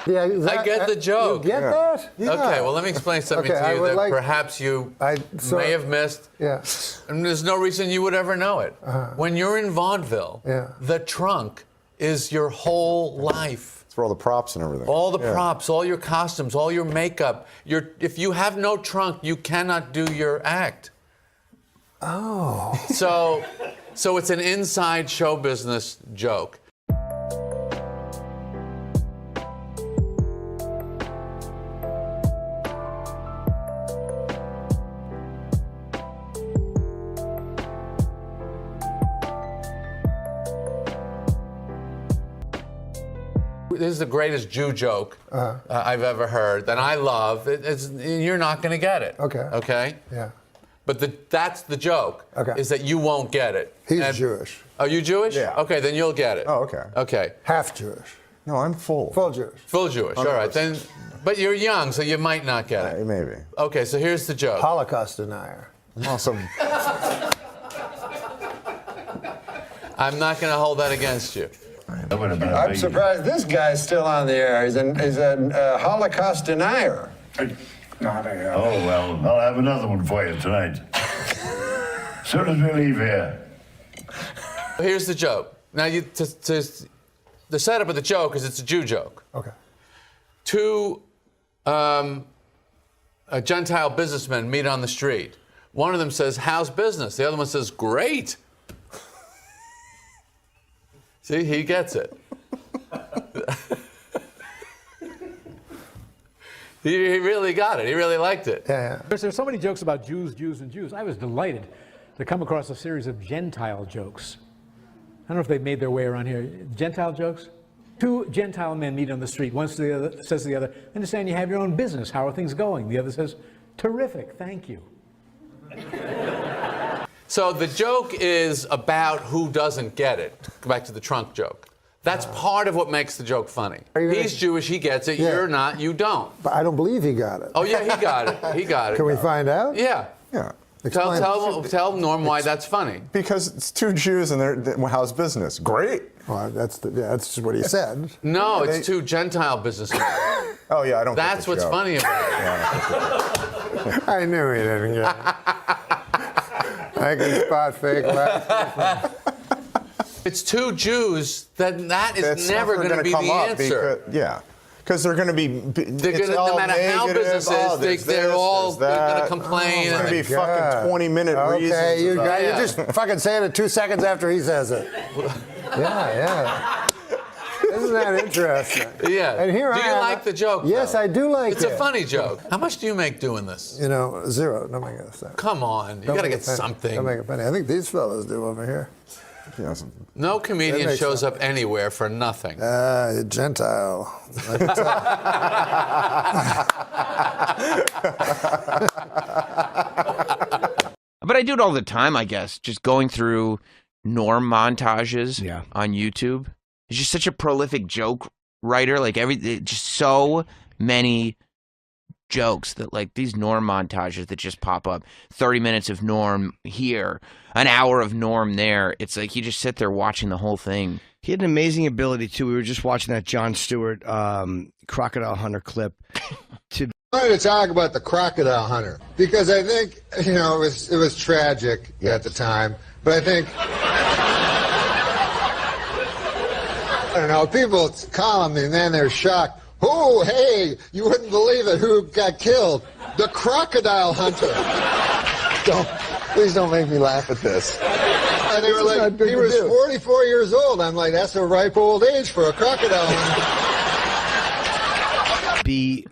Speaker 4: Yeah,
Speaker 3: I get the joke.
Speaker 4: You get that? Yeah.
Speaker 3: Okay, well, let me explain something
Speaker 4: Okay,
Speaker 3: to you that
Speaker 4: like,
Speaker 3: perhaps you may have missed.
Speaker 4: Yeah.
Speaker 3: And there's no reason you would ever know it. When you're in vaudeville,
Speaker 4: Yeah.
Speaker 3: the trunk is your whole life.
Speaker 22: It's for all the props and everything.
Speaker 3: All the props, all your costumes, all your makeup. If you have no trunk, you cannot do your act.
Speaker 4: Oh.
Speaker 3: So it's an inside show business joke. This is the greatest Jew joke I've ever heard, and I love. You're not going to get it.
Speaker 4: Okay.
Speaker 3: Okay?
Speaker 4: Yeah.
Speaker 3: But that's the joke, is that you won't get it.
Speaker 4: He's Jewish.
Speaker 3: Are you Jewish?
Speaker 22: Yeah.
Speaker 3: Okay, then you'll get it.
Speaker 22: Oh, okay.
Speaker 3: Okay.
Speaker 4: Half Jewish.
Speaker 22: No, I'm full.
Speaker 4: Full Jewish.
Speaker 3: Full Jewish, all right. Then, but you're young, so you might not get it.
Speaker 22: Maybe.
Speaker 3: Okay, so here's the joke.
Speaker 4: Holocaust denier.
Speaker 22: Awesome.
Speaker 3: I'm not going to hold that against you.
Speaker 4: I'm surprised this guy's still on the air. He's a Holocaust denier.
Speaker 5: Oh, well, I'll have another one for you tonight. Soon as we leave here.
Speaker 3: Here's the joke. Now, the setup of the joke is it's a Jew joke.
Speaker 4: Okay.
Speaker 3: Two Gentile businessmen meet on the street. One of them says, "How's business?" The other one says, "Great." See, he gets it. He really got it. He really liked it.
Speaker 4: Yeah.
Speaker 24: There's so many jokes about Jews, and Jews. I was delighted to come across a series of Gentile jokes. I don't know if they've made their way around here. Gentile jokes? Two Gentile men meet on the street. One says to the other, "I understand you have your own business. How are things going?" The other says, "Terrific, thank you."
Speaker 3: So the joke is about who doesn't get it. Go back to the trunk joke. That's part of what makes the joke funny. He's Jewish, he gets it.
Speaker 4: Yeah.
Speaker 3: You're not, you don't.
Speaker 4: But I don't believe he got it.
Speaker 3: Oh, yeah, he got it. He got it.
Speaker 4: Can we find out?
Speaker 3: Yeah.
Speaker 22: Yeah.
Speaker 3: Tell Norm why that's funny.
Speaker 22: Because it's two Jews and how's business? Great.
Speaker 4: Well, that's just what he said.
Speaker 3: No, it's two Gentile businessmen.
Speaker 22: Oh, yeah, I don't
Speaker 3: That's
Speaker 22: get the
Speaker 3: what's
Speaker 22: joke.
Speaker 3: funny about it.
Speaker 4: I knew he didn't get it. I can spot fake laughter.
Speaker 3: It's two Jews, then that is
Speaker 22: That's
Speaker 3: never going to be the answer.
Speaker 22: Because they're going to be.
Speaker 3: No matter how business is, they're all going to complain.
Speaker 22: It's going to be fucking 20-minute reasons.
Speaker 4: Okay, you just fucking saying it 2 seconds after he says it. Yeah. Isn't that interesting?
Speaker 3: Yeah.
Speaker 4: And here
Speaker 3: do
Speaker 4: I
Speaker 3: you
Speaker 4: am.
Speaker 3: like the joke?
Speaker 4: Yes,
Speaker 3: though?
Speaker 4: I do like
Speaker 3: It's
Speaker 4: it.
Speaker 3: a funny joke. How much do you make doing this?
Speaker 4: You know, zero. Don't make it funny.
Speaker 3: Come on, you
Speaker 4: Don't
Speaker 3: got to
Speaker 4: make
Speaker 3: get
Speaker 4: it funny.
Speaker 3: something.
Speaker 4: Don't make it funny. I think these fellas do over here.
Speaker 22: Yes.
Speaker 3: No comedian
Speaker 4: makes
Speaker 3: shows up anywhere for nothing.
Speaker 4: Gentile. I can
Speaker 6: But I do it all the time, I guess. Just going through Norm montages on YouTube. He's just such a prolific joke writer. Like just so many jokes that like these Norm montages that just pop up. 30 minutes of Norm here, an hour of Norm there. It's like you just sit there watching the whole thing.
Speaker 7: He had an amazing ability too. We were just watching that Jon Stewart crocodile hunter clip.
Speaker 4: I wanted to talk about the crocodile hunter because I think, you know, it was tragic at the time, but I think, I don't know, people call him and then they're shocked. Oh, hey, you wouldn't believe it. Who got killed? The crocodile hunter. Please don't make me laugh at this. And they were like, he was 44 years old. I'm like, that's a ripe old age for a crocodile hunter.
Speaker 7: He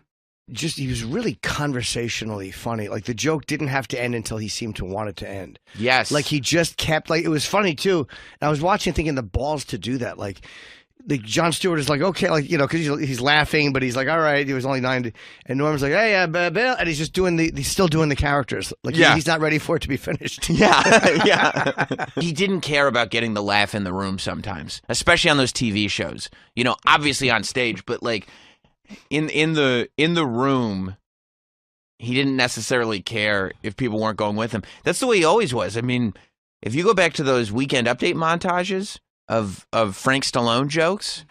Speaker 7: was really conversationally funny. Like the joke didn't have to end until he seemed to want it to end.
Speaker 6: Yes.
Speaker 7: Like he just kept, like, it was funny too. And I was watching thinking the balls to do that. Like Jon Stewart is like, okay, like, you know, because he's laughing, but he's like, all right, he was only 90. And Norm's like, hey, Bill. And he's just he's still doing the characters. Like he's not ready for it to be finished.
Speaker 6: Yeah. He didn't care about getting the laugh in the room sometimes, especially on those TV shows. You know, obviously on stage, but like, in the room, he didn't necessarily care if people weren't going with him. That's the way he always was. I mean, if you go back to those Weekend Update montages of Frank Stallone jokes,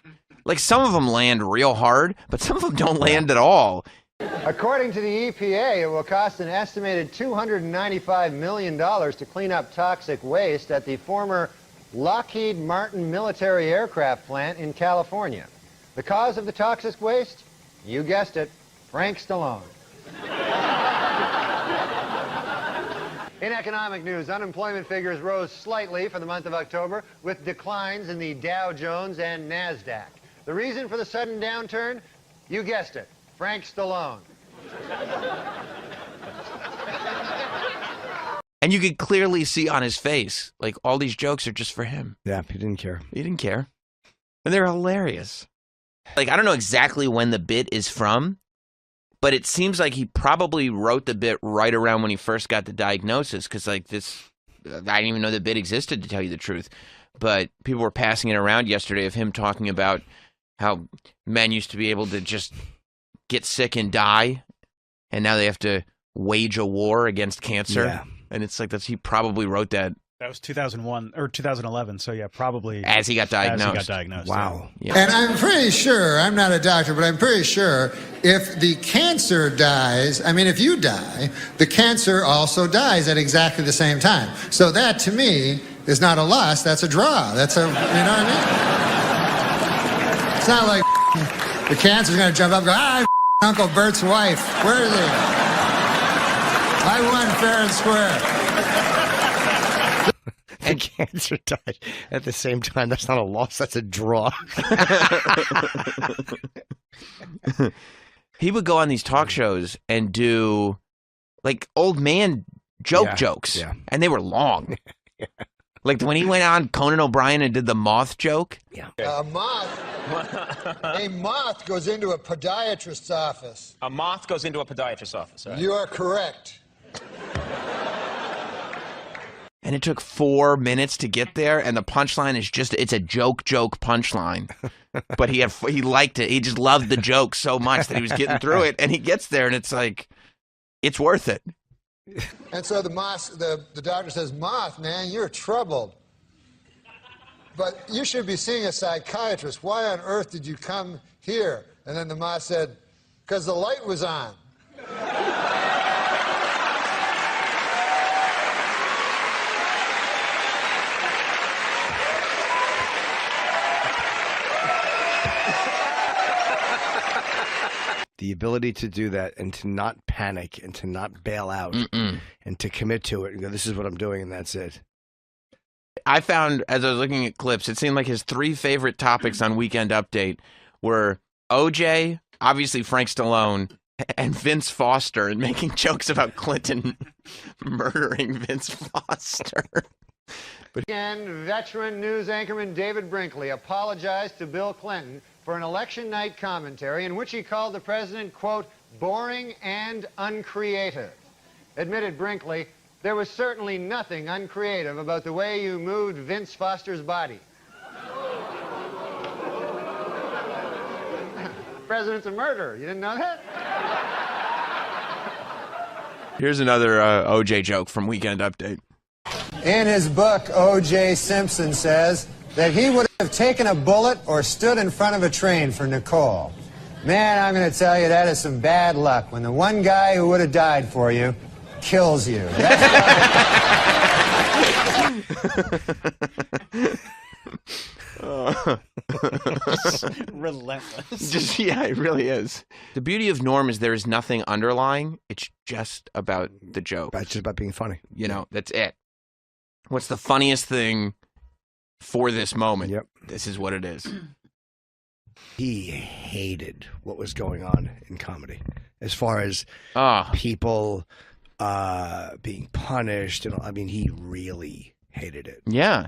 Speaker 6: like some of them land real hard, but some of them don't land at all.
Speaker 4: According to the EPA, it will cost an estimated $295 million to clean up toxic waste at the former Lockheed Martin military aircraft plant in California. The cause of the toxic waste? You guessed it, Frank Stallone. In economic news, unemployment figures rose slightly for the month of October, with declines in the Dow Jones and NASDAQ. The reason for the sudden downturn? You guessed it, Frank Stallone.
Speaker 6: And you could clearly see on his face, like all these jokes are just for him.
Speaker 7: Yeah, he didn't care.
Speaker 6: He didn't care. And they're hilarious. Like, I don't know exactly when the bit is from, but it seems like he probably wrote the bit right around when he first got the diagnosis, because, like, I didn't even know the bit existed, to tell you the truth. But people were passing it around yesterday of him talking about how men used to be able to just get sick and die, and now they have to wage a war against cancer.
Speaker 7: Yeah.
Speaker 6: And it's like, he probably wrote that.
Speaker 8: That was 2001 or 2011. So yeah, probably
Speaker 6: As he got diagnosed.
Speaker 7: Wow.
Speaker 6: Yeah.
Speaker 4: And I'm pretty sure, I'm not a doctor, but I'm pretty sure if the cancer dies, I mean, if you die, the cancer also dies at exactly the same time. So that, to me, is not a loss, that's a draw. That's you know what I mean? It's not like the cancer's going to jump up and go, Uncle Bert's wife. Where is he? I won fair and square.
Speaker 7: The cancer died at the same time. That's not a loss. That's a draw.
Speaker 6: He would go on these talk shows and do like old man jokes.
Speaker 7: Yeah.
Speaker 6: And they were long. Like when he went on Conan O'Brien and did the moth joke.
Speaker 7: Yeah.
Speaker 4: A moth goes into a podiatrist's office.
Speaker 12: A moth goes into a podiatrist's office, right?
Speaker 4: You are correct.
Speaker 6: And it took 4 minutes to get there, and the punchline is it's a joke punchline. But he liked it. He just loved the joke so much that he was getting through it, and he gets there, and it's like, it's worth it.
Speaker 4: And so the doctor says, Moth, man, you're troubled. But you should be seeing a psychiatrist. Why on earth did you come here? And then the moth said, because the light was on.
Speaker 7: The ability to do that and to not panic and to not bail out and to commit to it and go, this is what I'm doing and that's it.
Speaker 6: I found, as I was looking at clips, it seemed like his 3 favorite topics on Weekend Update were OJ, obviously Frank Stallone, and Vince Foster, and making jokes about Clinton murdering Vince Foster.
Speaker 2: And veteran news anchorman David Brinkley apologized to Bill Clinton for an election night commentary in which he called the president, quote, boring and uncreative. Admitted Brinkley, there was certainly nothing uncreative about the way you moved Vince Foster's body. The president's a murderer. You didn't know that?
Speaker 6: Here's another OJ joke from Weekend Update.
Speaker 18: In his book, O.J. Simpson says that he would have taken a bullet or stood in front of a train for Nicole. Man, I'm going to tell you, that is some bad luck when the one guy who would have died for you kills you.
Speaker 8: Relentless.
Speaker 6: Yeah, it really is. The beauty of Norm is there is nothing underlying. It's just about the joke.
Speaker 7: It's just about being funny.
Speaker 6: You know, that's it. What's the funniest thing for this moment?
Speaker 7: Yep.
Speaker 6: This is what it is.
Speaker 7: He hated what was going on in comedy as far as people being punished. And I mean, he really hated it.
Speaker 6: Yeah.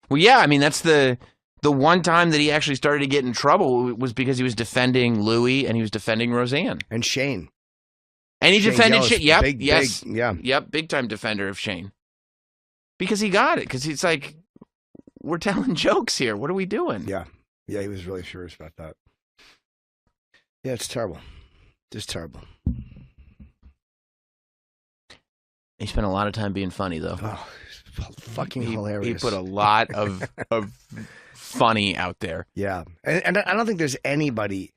Speaker 6: Well, yeah, I mean, that's the one time that he actually started to get in trouble was because he was defending Louis and he was defending Roseanne.
Speaker 7: And Shane.
Speaker 6: And he defended
Speaker 7: Yost,
Speaker 6: Shane. Yep.
Speaker 7: big, yeah.
Speaker 6: Yep. Big time defender of Shane. Because he got it. Because it's like, we're telling jokes here. What are we doing?
Speaker 7: Yeah. Yeah, he was really furious about that. Yeah, it's terrible. Just terrible.
Speaker 6: He spent a lot of time being funny, though.
Speaker 7: Oh, fucking hilarious.
Speaker 6: He put a lot of funny out there.
Speaker 7: Yeah. And I don't think there's anybody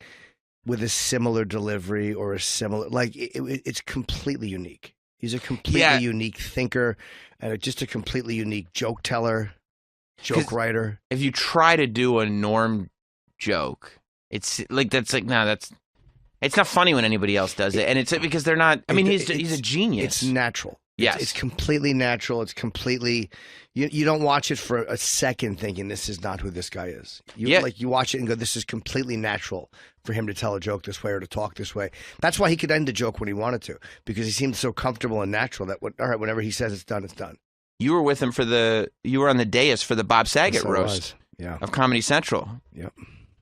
Speaker 7: with a similar delivery or a similar, like, it's completely unique. He's a completely unique thinker and just a completely unique joke teller, joke writer.
Speaker 6: If you try to do a Norm joke, it's like, it's not funny when anybody else does it. And it's because they're not, I mean, he's a genius.
Speaker 7: It's natural.
Speaker 6: Yes.
Speaker 7: It's completely natural. It's completely, you don't watch it for a second thinking this is not who this guy is. You watch it and go, this is completely natural for him to tell a joke this way or to talk this way. That's why he could end the joke when he wanted to, because he seemed so comfortable and natural that, all right, whenever he says it's done, it's done.
Speaker 6: You were with him you were on the dais for the Bob Saget roast of Comedy Central.
Speaker 7: Yep.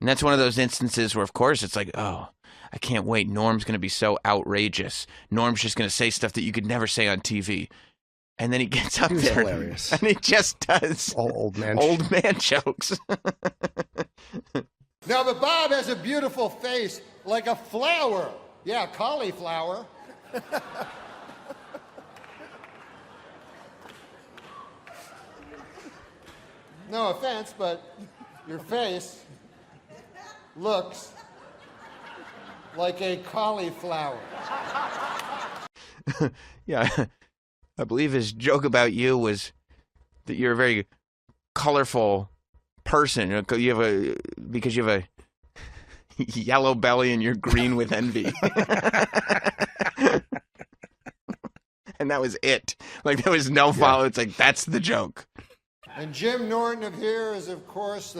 Speaker 6: And that's one of those instances where, of course, it's like, oh, I can't wait. Norm's going to be so outrageous. Norm's just going to say stuff that you could never say on TV. And then he gets up there.
Speaker 7: Hilarious.
Speaker 6: And he just does
Speaker 7: old man
Speaker 6: jokes.
Speaker 4: No, but Bob has a beautiful face like a flower. Yeah, cauliflower. No offense, but your face looks like a cauliflower.
Speaker 6: Yeah. I believe his joke about you was that you're a very colorful person. Because you have a yellow belly and you're green with envy. And that was it. Like, there was no follow. It's like, that's the joke.
Speaker 4: And Jim Norton of here is, of course,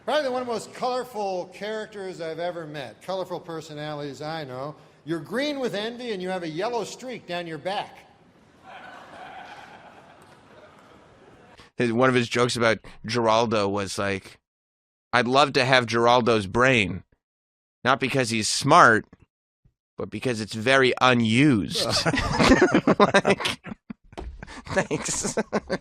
Speaker 4: probably one of the most colorful characters I've ever met. Colorful personalities I know. You're green with envy and you have a yellow streak down your back.
Speaker 6: One of his jokes about Geraldo was like, I'd love to have Geraldo's brain. Not because he's smart, but because it's very unused. Like, thanks.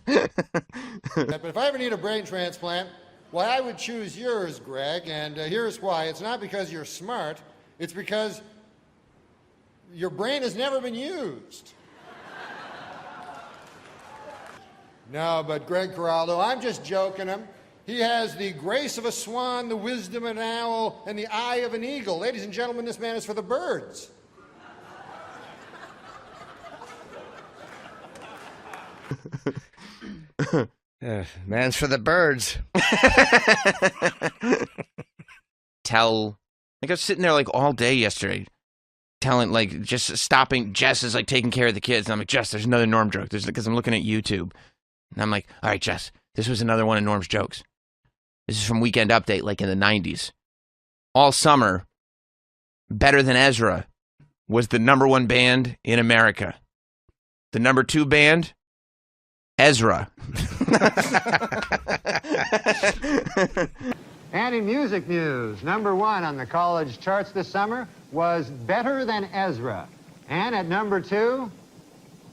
Speaker 4: But if I ever need a brain transplant, well, I would choose yours, Greg, and here's why. It's not because you're smart. It's because your brain has never been used. No, but Greg Giraldo, I'm just joking him. He has the grace of a swan, the wisdom of an owl, and the eye of an eagle. Ladies and gentlemen, this man is for the birds.
Speaker 7: Man's for the birds.
Speaker 6: Like, I was sitting there like all day yesterday, like, just stopping. Jess is like taking care of the kids. And I'm like, Jess, there's another Norm joke. Because I'm looking at YouTube. And I'm like, all right, Jess, This was another one of Norm's jokes. This is from Weekend Update, like in the 90s. All summer, Better Than Ezra was the #1 band in America. The #2 band, Ezra.
Speaker 2: And in music news, #1 on the college charts this summer was Better Than Ezra. And at #2,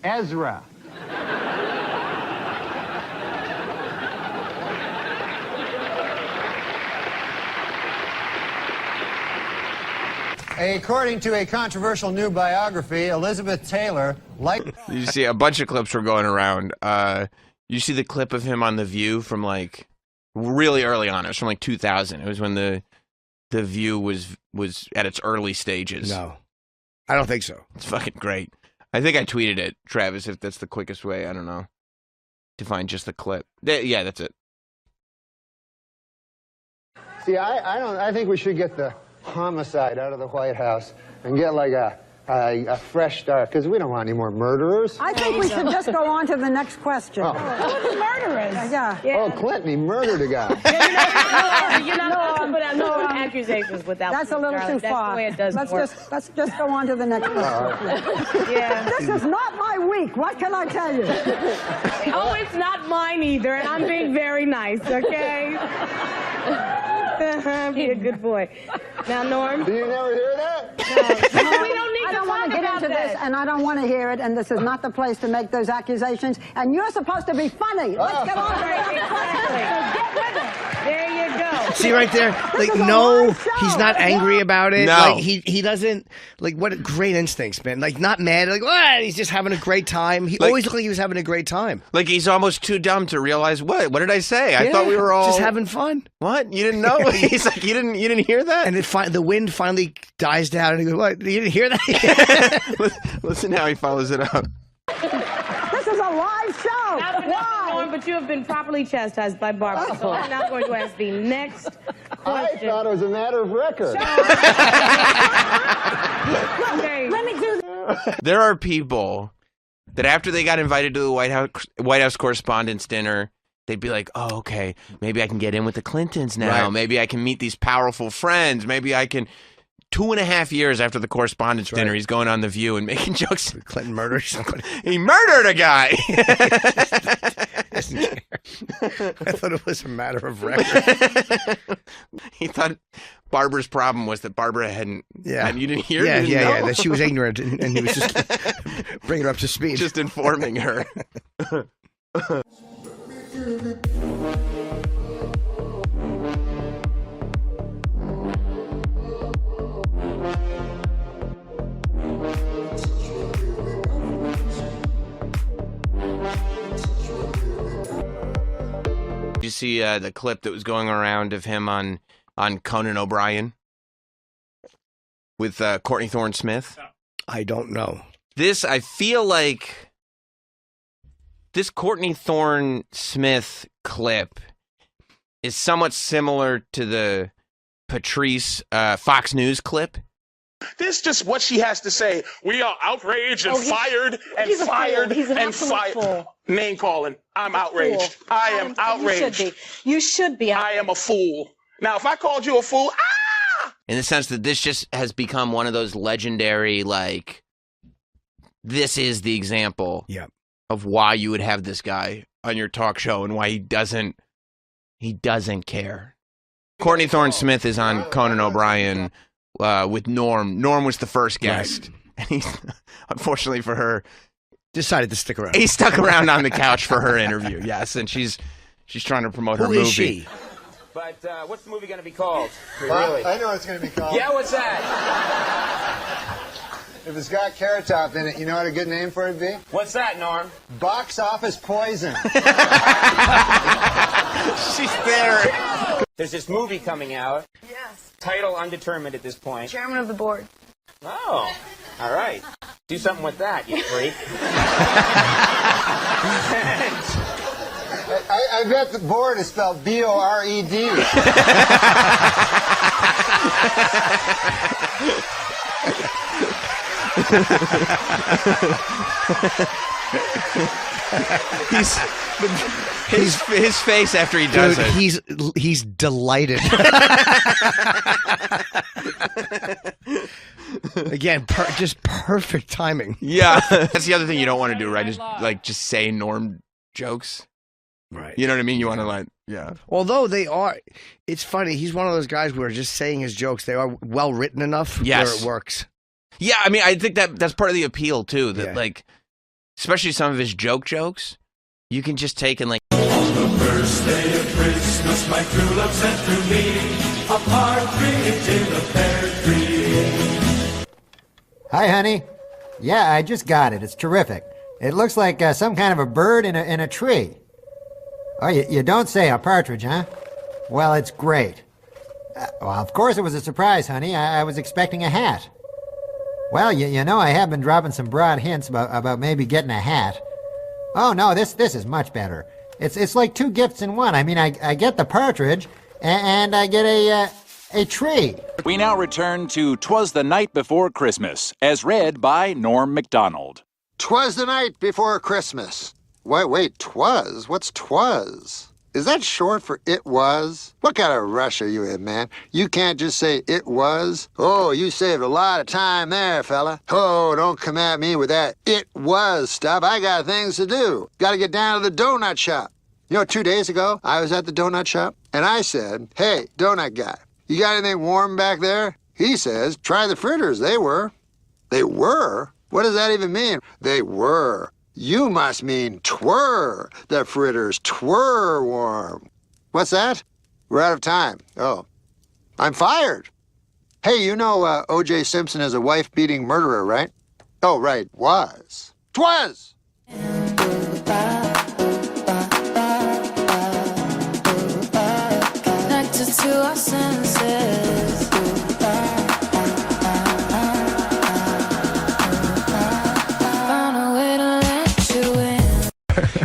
Speaker 2: Ezra.
Speaker 18: According to a controversial new biography, Elizabeth Taylor, like...
Speaker 6: You see, a bunch of clips were going around. You see the clip of him on The View from, like, really early on. It was from, like, 2000. It was when the View was at its early stages.
Speaker 7: No. I don't think so.
Speaker 6: It's fucking great. I think I tweeted it, Travis, if that's the quickest way. I don't know. To find just the clip. Yeah, that's it.
Speaker 21: See, I think we should get the homicide out of the White House and get like a fresh start, because we don't want any more murderers.
Speaker 14: I think we should just go on to the next question.
Speaker 21: Oh.
Speaker 14: Murderers. Yeah.
Speaker 21: Oh, Clinton, he murdered a guy.
Speaker 9: You're not allowed to put out no accusations without.
Speaker 14: That's a little too far.
Speaker 9: That's the way it does work.
Speaker 14: Let's just go on to the next question.
Speaker 9: Yeah.
Speaker 14: This is not my week. What can I tell you?
Speaker 9: Oh, it's not mine either, and I'm being very nice, okay? Be a good boy. Now, Norm.
Speaker 21: Do you never hear that?
Speaker 9: No. We don't need
Speaker 14: I don't want to get into this, and I don't want to hear it, and this is not the place to make those accusations, and you're supposed to be funny. Let's get on to the next question. So get with it.
Speaker 9: There you go.
Speaker 7: See right there? Like, no, he's not angry about it.
Speaker 6: No.
Speaker 7: Like, he doesn't, like, what great instincts, man. Like, not mad. Like, he's just having a great time. He always looked like he was having a great time.
Speaker 6: Like, he's almost too dumb to realize, what did I say? I thought we were all...
Speaker 7: just having fun.
Speaker 6: What? You didn't know? He's like, you didn't hear that?
Speaker 7: And the wind finally dies down, and he goes, what? You didn't hear that?
Speaker 6: Listen how he follows it up.
Speaker 14: This is a live show.
Speaker 9: Why? Norm, but you have been properly chastised by Barbara, so I'm not going to ask the next question.
Speaker 21: I thought it was a matter of record.
Speaker 9: Okay.
Speaker 14: Let me do this.
Speaker 6: There are people that after they got invited to the White House Correspondents' Dinner, they'd be like, oh, okay, maybe I can get in with the Clintons now.
Speaker 7: Right.
Speaker 6: Maybe I can meet these powerful friends. Maybe I can... 2.5 years after the Correspondents' Dinner, he's going on The View and making jokes.
Speaker 7: Clinton murdered somebody.
Speaker 6: He murdered a guy.
Speaker 7: Doesn't care. I thought it was a matter of record.
Speaker 6: He thought Barbara's problem was that Barbara hadn't...
Speaker 7: Yeah.
Speaker 6: You didn't hear?
Speaker 7: Yeah, that she was ignorant, and he was just bringing her up to speed.
Speaker 6: Just informing her. Did you see the clip that was going around of him on Conan O'Brien with Courtney Thorne-Smith?
Speaker 7: I don't know.
Speaker 6: I feel like this Courtney Thorne-Smith clip is somewhat similar to the Patrice Fox News clip.
Speaker 10: This is just what she has to say. We are outraged and fired and
Speaker 9: he's a
Speaker 10: fired
Speaker 9: fool. He's an
Speaker 10: and
Speaker 9: absolute
Speaker 10: fired.
Speaker 9: fool.
Speaker 10: Name calling. I'm outraged.
Speaker 9: Fool.
Speaker 10: I am outraged.
Speaker 9: You should be.
Speaker 10: I am a fool. Now, if I called you a fool,
Speaker 6: In the sense that this just has become one of those legendary, like, this is the example of why you would have this guy on your talk show and why he doesn't care. Courtney Thorne-Smith is on Conan O'Brien with Norm. Norm was the first guest. And he's, unfortunately for her,
Speaker 7: decided to stick around.
Speaker 6: He stuck around on the couch for her interview, yes. And she's trying to promote her movie.
Speaker 7: Who is she?
Speaker 12: But what's the movie going to be called?
Speaker 18: Well, I know what it's going to be called.
Speaker 12: Yeah, what's that?
Speaker 18: If it's got Carrot Top in it, you know what a good name for it would be?
Speaker 12: What's that, Norm?
Speaker 18: Box Office Poison.
Speaker 6: She's there.
Speaker 12: There's this movie coming out.
Speaker 9: Yes.
Speaker 12: Title undetermined at this point.
Speaker 9: Chairman of the board.
Speaker 12: Oh, all right. Do something with that, you freak.
Speaker 18: I bet the board is spelled B-O-R-E-D.
Speaker 6: His face after he does it.
Speaker 7: He's delighted. Again, just perfect timing.
Speaker 6: Yeah, that's the other thing you don't want to do, right? Is like just say Norm jokes.
Speaker 7: Right.
Speaker 6: You know what I mean? You want to yeah.
Speaker 7: Although it's funny. He's one of those guys where just saying his jokes, they are well written enough where it works.
Speaker 6: Yeah, I mean, I think that's part of the appeal too. That like, especially some of his jokes, you can just take and like.
Speaker 12: On the first day of Christmas, my true love sent to me a partridge in a pear tree.
Speaker 18: Hi, honey. Yeah, I just got it. It's terrific. It looks like some kind of a bird in a tree. Oh, you don't say, a partridge, huh? Well, it's great. Well, of course it was a surprise, honey. I was expecting a hat. Well, you know, I have been dropping some broad hints about maybe getting a hat. Oh, no, this is much better. It's like two gifts in one. I mean, I get the partridge, and I get a tree.
Speaker 11: We now return to 'Twas the Night Before Christmas, as read by Norm Macdonald.
Speaker 21: 'Twas the night before Christmas. Wait, 'twas? What's 'twas? Is that short for it was? What kind of rush are you in, man? You can't just say it was. Oh, you saved a lot of time there, fella. Oh, don't come at me with that it was stuff. I got things to do. Got to get down to the donut shop. You know, 2 days ago, I was at the donut shop, and I said, hey, donut guy, you got anything warm back there? He says, try the fritters. They were. They were? What does that even mean? They were. You must mean twere. The fritters twere warm. What's that? We're out of time. Oh. I'm fired. Hey, you know O.J. Simpson is a wife-beating murderer, right? Oh, right. Was. 'Twas!
Speaker 12: Connected to our senses.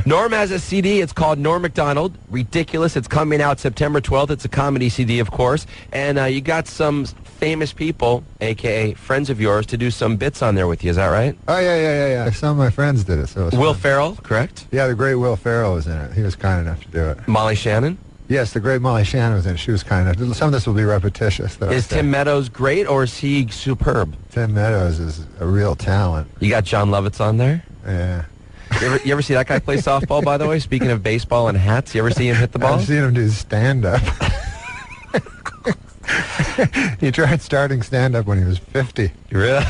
Speaker 13: Norm has a CD. It's called Norm Macdonald. Ridiculous. It's coming out September 12th. It's a comedy CD, of course. And you got some famous people, a.k.a. friends of yours, to do some bits on there with you. Is that right?
Speaker 4: Oh, yeah. Some of my friends did it. So it was
Speaker 13: Will
Speaker 4: fun.
Speaker 13: Ferrell, correct?
Speaker 4: Yeah, the great Will Ferrell was in it. He was kind enough to do it.
Speaker 13: Molly Shannon?
Speaker 4: Yes, the great Molly Shannon was in it. She was kind enough. Some of this will be repetitious, though.
Speaker 13: Is Tim Meadows great, or is he superb?
Speaker 4: Tim Meadows is a real talent.
Speaker 13: You got John Lovitz on there?
Speaker 4: Yeah.
Speaker 13: You ever see that guy play softball, by the way? Speaking of baseball and hats, you ever see him hit the ball?
Speaker 4: I've seen him do stand-up. He tried starting stand-up when he was 50.
Speaker 13: Really?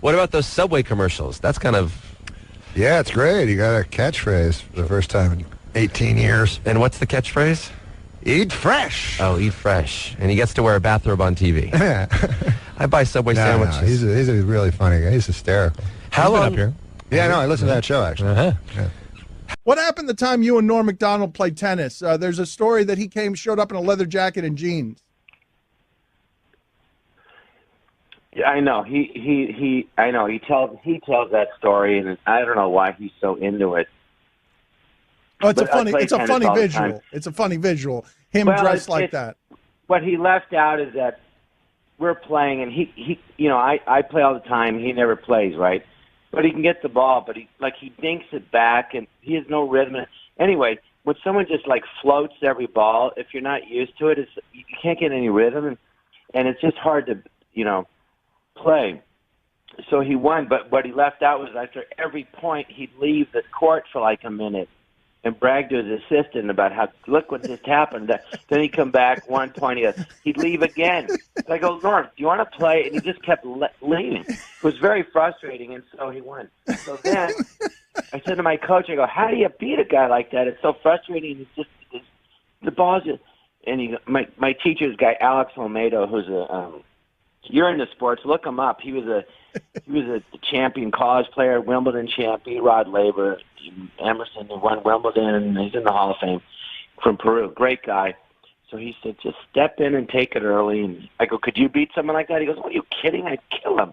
Speaker 13: What about those Subway commercials? That's kind of...
Speaker 4: Yeah, it's great. He got a catchphrase for the first time in 18 years.
Speaker 13: And what's the catchphrase?
Speaker 4: Eat fresh.
Speaker 13: Oh, eat fresh. And he gets to wear a bathrobe on TV.
Speaker 4: Yeah.
Speaker 13: I buy Subway sandwiches.
Speaker 4: No, he's a really funny guy. He's hysterical.
Speaker 13: How long?
Speaker 4: Up here? Yeah, no, I listened to that show, actually.
Speaker 13: Uh-huh.
Speaker 4: Yeah.
Speaker 16: What happened the time you and Norm Macdonald played tennis? There's a story that he showed up in a leather jacket and jeans.
Speaker 17: Yeah, I know. I know. He tells that story, and I don't know why he's so into it.
Speaker 16: Oh, it's a funny
Speaker 17: visual.
Speaker 16: It's a funny visual. Him dressed like that.
Speaker 17: What he left out is that we're playing, and he I play all the time. He never plays, right? But he can get the ball, but he dinks it back, and he has no rhythm. Anyway, when someone just floats every ball, if you're not used to it, you can't get any rhythm, and it's just hard to play. So he won, but what he left out was after every point, he'd leave the court for a minute and brag to his assistant about how, look what just happened. Then he'd come back, 1 point, he'd leave again. So I go, Norm, do you want to play? And he just kept leaving. It was very frustrating, and so he won. So then I said to my coach, I go, how do you beat a guy like that? It's so frustrating. The ball's just, and my teacher's guy, Alex Olmedo, who's you're into sports, look him up. He was a champion college player, Wimbledon champion, Rod Laver, Emerson, who won Wimbledon, and he's in the Hall of Fame from Peru. Great guy. So he said, just step in and take it early. And I go, could you beat someone like that? He goes, are you kidding? I'd kill him.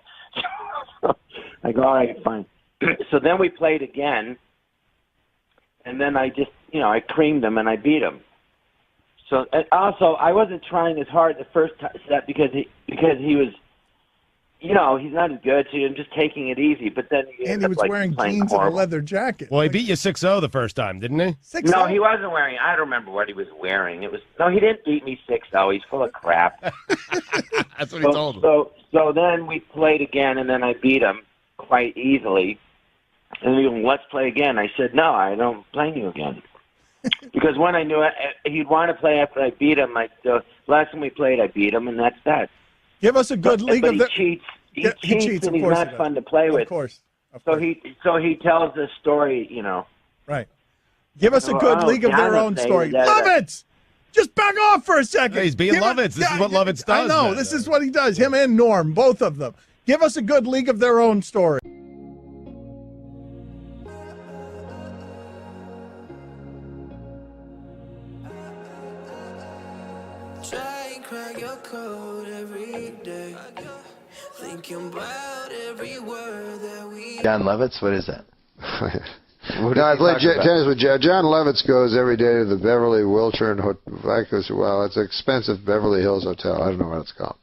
Speaker 17: So I go, all right, fine. So then we played again, and then I just, I creamed him and I beat him. So and also, I wasn't trying as hard the first set because he was you know, he's not as good, so I'm just taking it easy. But then
Speaker 16: And he was wearing jeans and a leather jacket.
Speaker 15: Well, he beat you 6-0 the first time, didn't he?
Speaker 16: 6-0?
Speaker 17: No, he wasn't wearing. I don't remember what he was wearing. He didn't beat me 6-0. He's full of crap.
Speaker 15: That's what he told him.
Speaker 17: So then we played again, and then I beat him quite easily. And he went, let's play again. I said, no, I don't play you again. Because when I knew he'd want to play after I beat him, the last time we played, I beat him, and that's that.
Speaker 16: Give us a good league
Speaker 17: but
Speaker 16: of the...
Speaker 17: He cheats, and he's
Speaker 16: course
Speaker 17: not
Speaker 16: he
Speaker 17: fun to play with.
Speaker 16: Of course.
Speaker 17: So he tells this story, you know.
Speaker 16: Right. Give us a good league of their own story. Lovitz! Just back off for a second.
Speaker 15: Hey, he's being Lovitz. This is what Lovitz does.
Speaker 16: I know. This is what he does. Him and Norm, both of them. Give us a good league of their own story.
Speaker 12: Try and crack your code every day. Thinking about every word that we...
Speaker 19: John Lovitz, what is that?
Speaker 21: No, I played tennis with John Lovitz. Goes every day to the Beverly Wilshire and well, it's an expensive Beverly Hills hotel. I don't know what it's called.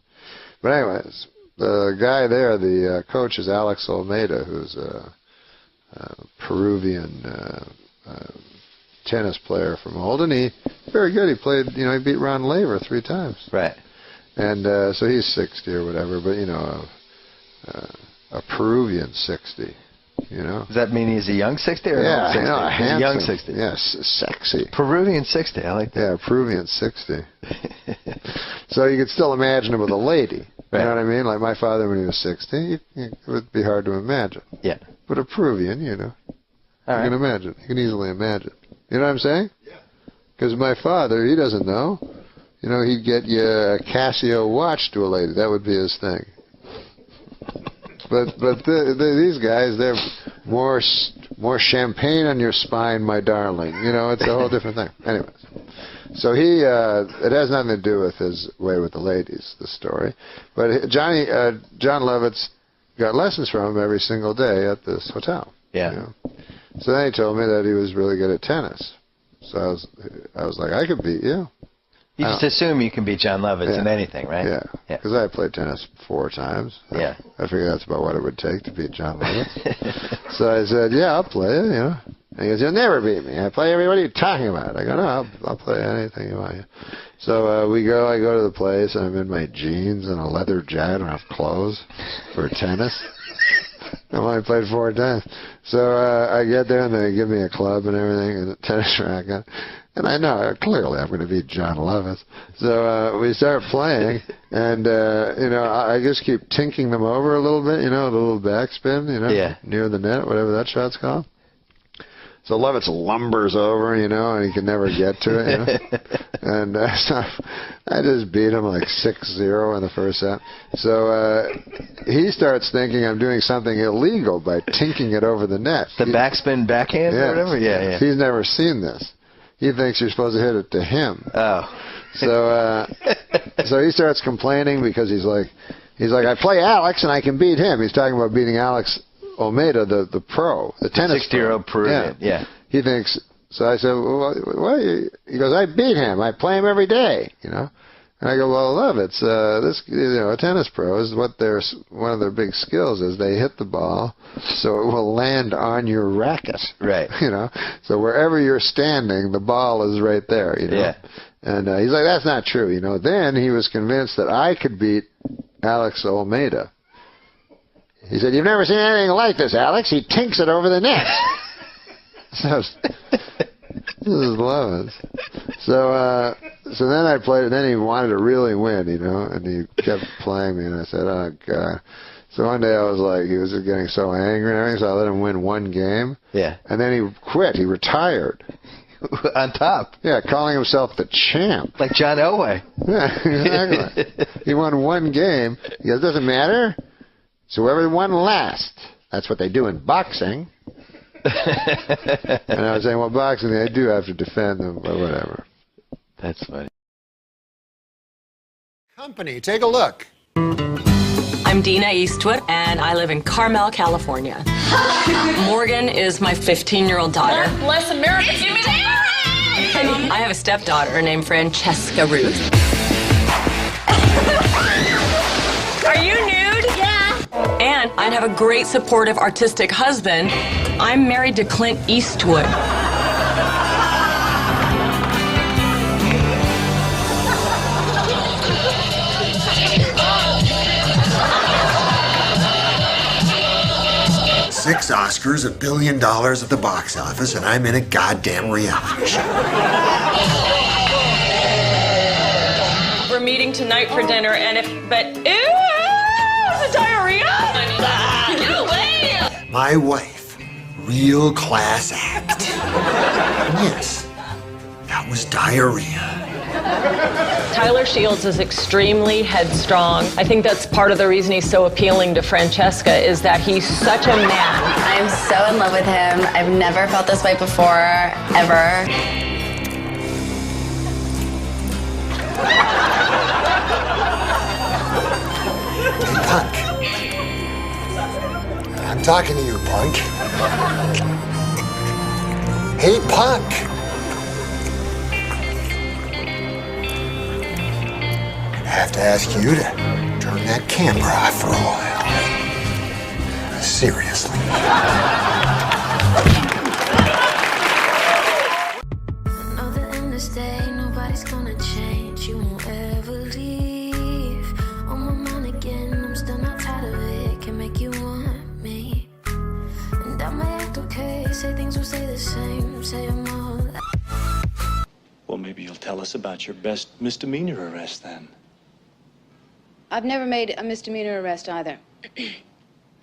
Speaker 21: But anyways, the guy there, the coach is Alex Almeida, who's a Peruvian tennis player from old, and he very good. He played, he beat Ron Laver 3 times.
Speaker 19: Right.
Speaker 21: And so he's 60 or whatever, but a Peruvian 60.
Speaker 19: Does that mean he's a young 60 or
Speaker 21: yeah,
Speaker 19: old 60?
Speaker 21: A handsome,
Speaker 19: young 60.
Speaker 21: Yes, sexy.
Speaker 19: Peruvian 60, I like that.
Speaker 21: Yeah, Peruvian 60. So you could still imagine him with a lady.
Speaker 19: Right.
Speaker 21: You know what I mean? Like my father when he was 60, it would be hard to imagine.
Speaker 19: Yeah.
Speaker 21: But a Peruvian, you can imagine. You can easily imagine. You know what I'm saying? Yeah. Because my father, he doesn't know. He'd get you a Casio watch to a lady. That would be his thing. But these guys, they're more champagne on your spine, my darling. It's a whole different thing. Anyways, so it has nothing to do with his way with the ladies, the story. But John Lovitz got lessons from him every single day at this hotel.
Speaker 19: Yeah.
Speaker 21: So then he told me that he was really good at tennis. So I was like, I could beat you.
Speaker 19: You just assume you can beat John Lovitz in anything, right?
Speaker 21: Yeah. Because I played tennis 4 times.
Speaker 19: Yeah.
Speaker 21: I figured that's about what it would take to beat John Lovitz. So I said, yeah, I'll play it, And he goes, you'll never beat me. I play everybody. What are you talking about? I go, no, I'll play anything you want. So I go to the place, and I'm in my jeans and a leather jacket. I don't have clothes for tennis. I've only played 4 times. So I get there, and they give me a club and everything, and a tennis racket. And I know, clearly I'm going to beat John Lovitz. So we start playing, and, I just keep tinking them over a little bit, the little backspin, near the net, whatever that shot's called. So Lovitz lumbers over, and he can never get to it, And so I just beat him like 6-0 in the first set. So he starts thinking I'm doing something illegal by tinking it over the net.
Speaker 19: The backspin backhand or whatever? Yeah.
Speaker 21: He's never seen this. He thinks you're supposed to hit it to him.
Speaker 19: Oh.
Speaker 21: So he starts complaining because he's like, I play Alex and I can beat him. He's talking about beating Alex Almeida, the pro, the tennis
Speaker 19: 60-year-old Peruvian. Yeah.
Speaker 21: He thinks. So I said, well, what? He goes, I beat him. I play him every day. And I go, well, Lovitz, a tennis pro is one of their big skills is they hit the ball so it will land on your racket.
Speaker 19: Right.
Speaker 21: So wherever you're standing, the ball is right there.
Speaker 19: Yeah.
Speaker 21: And he's like, that's not true. Then he was convinced that I could beat Alex Almeida. He said, you've never seen anything like this, Alex. He tinks it over the net. So this is Lovitz. So then I played, and then he wanted to really win, and he kept playing me, and I said, oh, God. So one day I was like, he was just getting so angry and everything, so I let him win 1 game.
Speaker 19: Yeah.
Speaker 21: And then he quit. He retired.
Speaker 19: On top.
Speaker 21: Yeah, calling himself the champ.
Speaker 19: Like John Elway.
Speaker 21: Yeah, exactly. He won 1 game. He goes, doesn't matter. So whoever won last. That's what they do in boxing. And I was saying, well, boxing, they do have to defend them, but whatever.
Speaker 19: That's funny.
Speaker 4: Company, take a look.
Speaker 20: I'm Dina Eastwood, and I live in Carmel, California. Morgan is my 15-year-old daughter.
Speaker 23: God bless America.
Speaker 20: I have a stepdaughter named Francesca Ruth.
Speaker 23: Are you nude?
Speaker 20: Yeah. And I'd have a great supportive artistic husband. I'm married to Clint Eastwood.
Speaker 4: 6 Oscars, $1 billion at the box office, and I'm in a goddamn reality show.
Speaker 20: We're meeting tonight for dinner, and ew, the diarrhea? Get away!
Speaker 4: My wife, real class act. And yes, that was diarrhea.
Speaker 20: Tyler Shields is extremely headstrong. I think that's part of the reason he's so appealing to Francesca, is that he's such a man.
Speaker 1: I'm so in love with him. I've never felt this way before, ever.
Speaker 4: Punk. I'm talking to you, Punk. Hey, Punk. I have to ask you to turn that camera off for a while. Seriously.
Speaker 5: Know that in this day, nobody's gonna change. You won't ever leave. On my mind again, I'm still not tired of it. Can make you want me. And I might act okay, say things will stay the same. Say them all.
Speaker 23: Well, maybe you'll tell us about your best misdemeanor arrest then.
Speaker 24: I've never made a misdemeanor arrest either.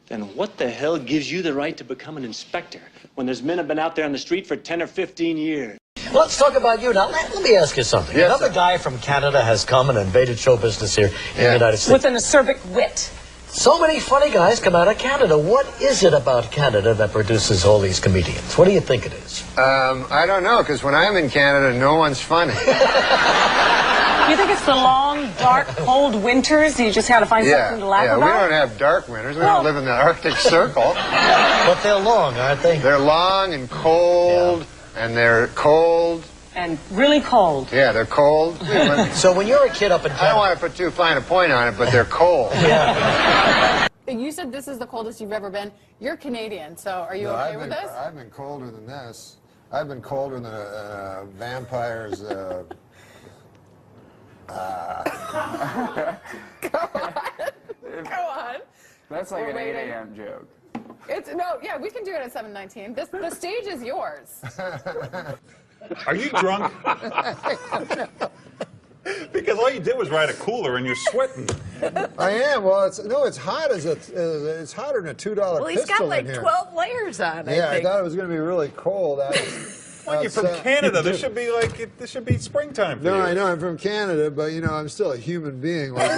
Speaker 23: Then what the hell gives you the right to become an inspector when there's men have been out there on the street for 10 or 15 years?
Speaker 25: Let's talk about you now. Let me ask you something.
Speaker 23: Yes,
Speaker 25: Another
Speaker 23: sir.
Speaker 25: guy from Canada has come and invaded show business here in the United States.
Speaker 26: With an acerbic wit.
Speaker 25: So many funny guys come out of Canada. What is it about Canada that produces all these comedians? What do you think it is?
Speaker 18: I don't know, because when I'm in Canada, no one's funny.
Speaker 26: You think it's the long, dark, cold winters? You just had to find something to laugh
Speaker 18: we
Speaker 26: about?
Speaker 18: don't have dark winters. We don't live in the Arctic Circle.
Speaker 25: But they're long, aren't they?
Speaker 18: They're long and cold, and they're cold.
Speaker 26: And really cold.
Speaker 18: Yeah, they're cold.
Speaker 25: So when you're a kid up in Canada...
Speaker 18: I don't want to put too fine a point on it, but they're cold.
Speaker 27: You said this is the coldest you've ever been. You're Canadian, so are you okay with this?
Speaker 21: I've been colder than this. I've been colder than a vampire's...
Speaker 27: Go on.
Speaker 28: That's like
Speaker 27: We're
Speaker 28: an 8
Speaker 27: waiting.
Speaker 28: a.m. joke.
Speaker 27: Yeah, we can do it at 7:19. The stage is yours.
Speaker 29: Are you drunk? Because all you did was ride a cooler and you're sweating.
Speaker 21: I am. Well, it's hot it's hotter than a $2
Speaker 27: Well, he's
Speaker 21: pistol
Speaker 27: got like
Speaker 21: in here.
Speaker 27: 12 layers on.
Speaker 21: Yeah,
Speaker 27: I think.
Speaker 21: thought it was going to be really cold.
Speaker 29: Well, you're from Canada. This should be springtime for you.
Speaker 21: No, I know I'm from Canada, but I'm still a human being. Like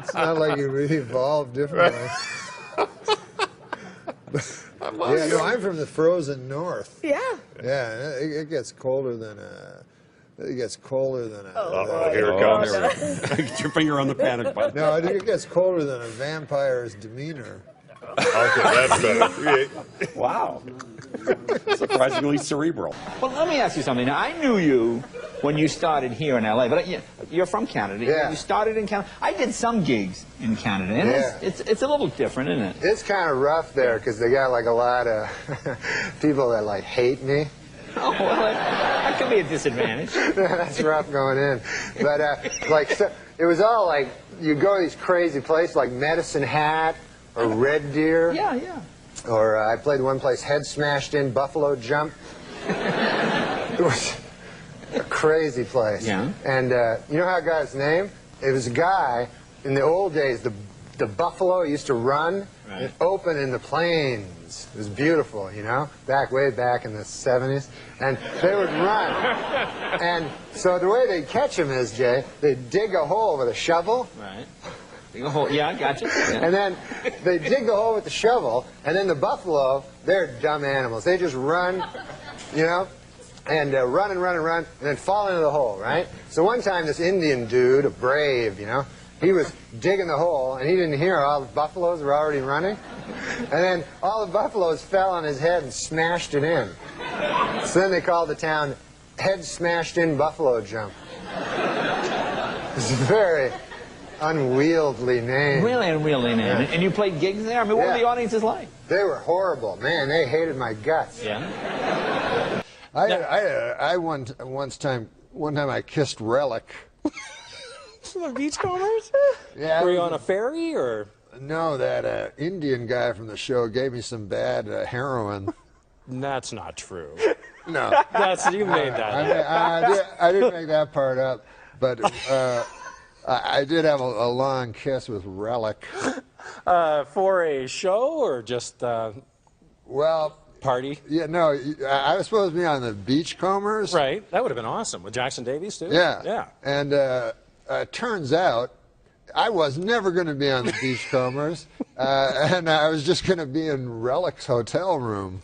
Speaker 21: it's not like we evolved differently. I'm from the frozen north.
Speaker 27: Yeah.
Speaker 21: Yeah, it gets colder than a. It gets colder than a.
Speaker 29: Here it comes.
Speaker 28: Get your finger on the panic button.
Speaker 21: No, it gets colder than a vampire's demeanor.
Speaker 29: Okay, that's better.
Speaker 28: Wow. Surprisingly cerebral.
Speaker 30: Well, let me ask you something. Now, I knew you when you started here in L.A., but you're from Canada.
Speaker 18: Yeah.
Speaker 30: You started in Canada. I did some gigs in Canada, and it's a little different, isn't it?
Speaker 18: It's kind of rough there, because they got like a lot of people that like hate me.
Speaker 30: Oh, well, that could be a disadvantage.
Speaker 18: That's rough going in. But it was all like, you go to these crazy places like Medicine Hat or Red Deer.
Speaker 30: Yeah.
Speaker 18: Or I played one place, Head Smashed In, Buffalo Jump. It was a crazy place.
Speaker 30: Yeah.
Speaker 18: And you know how I got his name? It was a guy, in the old days, the buffalo used to run and open in the plains. It was beautiful, way back in the 70s. And they would run. And so the way they'd catch him is, Jay, they'd dig a hole with a shovel.
Speaker 30: Right. Yeah, I got you. Yeah.
Speaker 18: And then they dig the hole with the shovel, and then the buffalo, they're dumb animals. They just run, and run, and then fall into the hole, right? So one time this Indian dude, a brave, he was digging the hole, and he didn't hear all the buffaloes were already running. And then all the buffaloes fell on his head and smashed it in. So then they called the town Head Smashed In Buffalo Jump. It's very...
Speaker 21: unwieldy name.
Speaker 30: Really unwieldy name.
Speaker 21: Yeah.
Speaker 30: And you played gigs there? I mean, what were the audiences like?
Speaker 21: They were horrible. Man, they hated my guts.
Speaker 30: Yeah.
Speaker 21: One time I kissed Relic.
Speaker 2: The Beachcombers?
Speaker 21: Yeah.
Speaker 2: Were you on a ferry or?
Speaker 21: No, that Indian guy from the show gave me some bad heroin.
Speaker 2: That's not true.
Speaker 21: No.
Speaker 2: You made that up.
Speaker 21: I didn't make that part up, but I did have a long kiss with Relic.
Speaker 2: For a show or just
Speaker 21: well,
Speaker 2: party?
Speaker 21: Yeah, no, I was supposed to be on the Beachcombers.
Speaker 2: Right, that would have been awesome with Jackson Davies too.
Speaker 21: Yeah. And turns out I was never going to be on the Beachcombers, and I was just going to be in Relic's hotel room.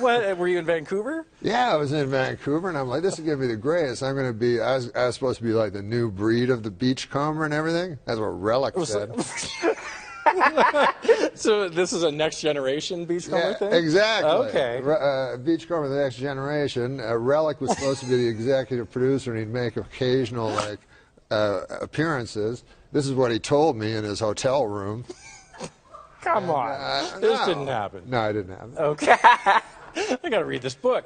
Speaker 2: What, were you in Vancouver?
Speaker 21: Yeah, I was in Vancouver, and I'm like, this is going to be the greatest. I'm going to be, I was supposed to be like the new breed of the Beachcomber and everything. That's what Relic said.
Speaker 2: So this is a next generation Beachcomber thing?
Speaker 21: Exactly.
Speaker 2: Okay.
Speaker 21: Beachcomber, the next generation. Relic was supposed to be the executive producer, and he'd make occasional appearances. This is what he told me in his hotel room.
Speaker 2: Come on. This didn't happen.
Speaker 21: No, it didn't happen.
Speaker 2: Okay. I got to read this book.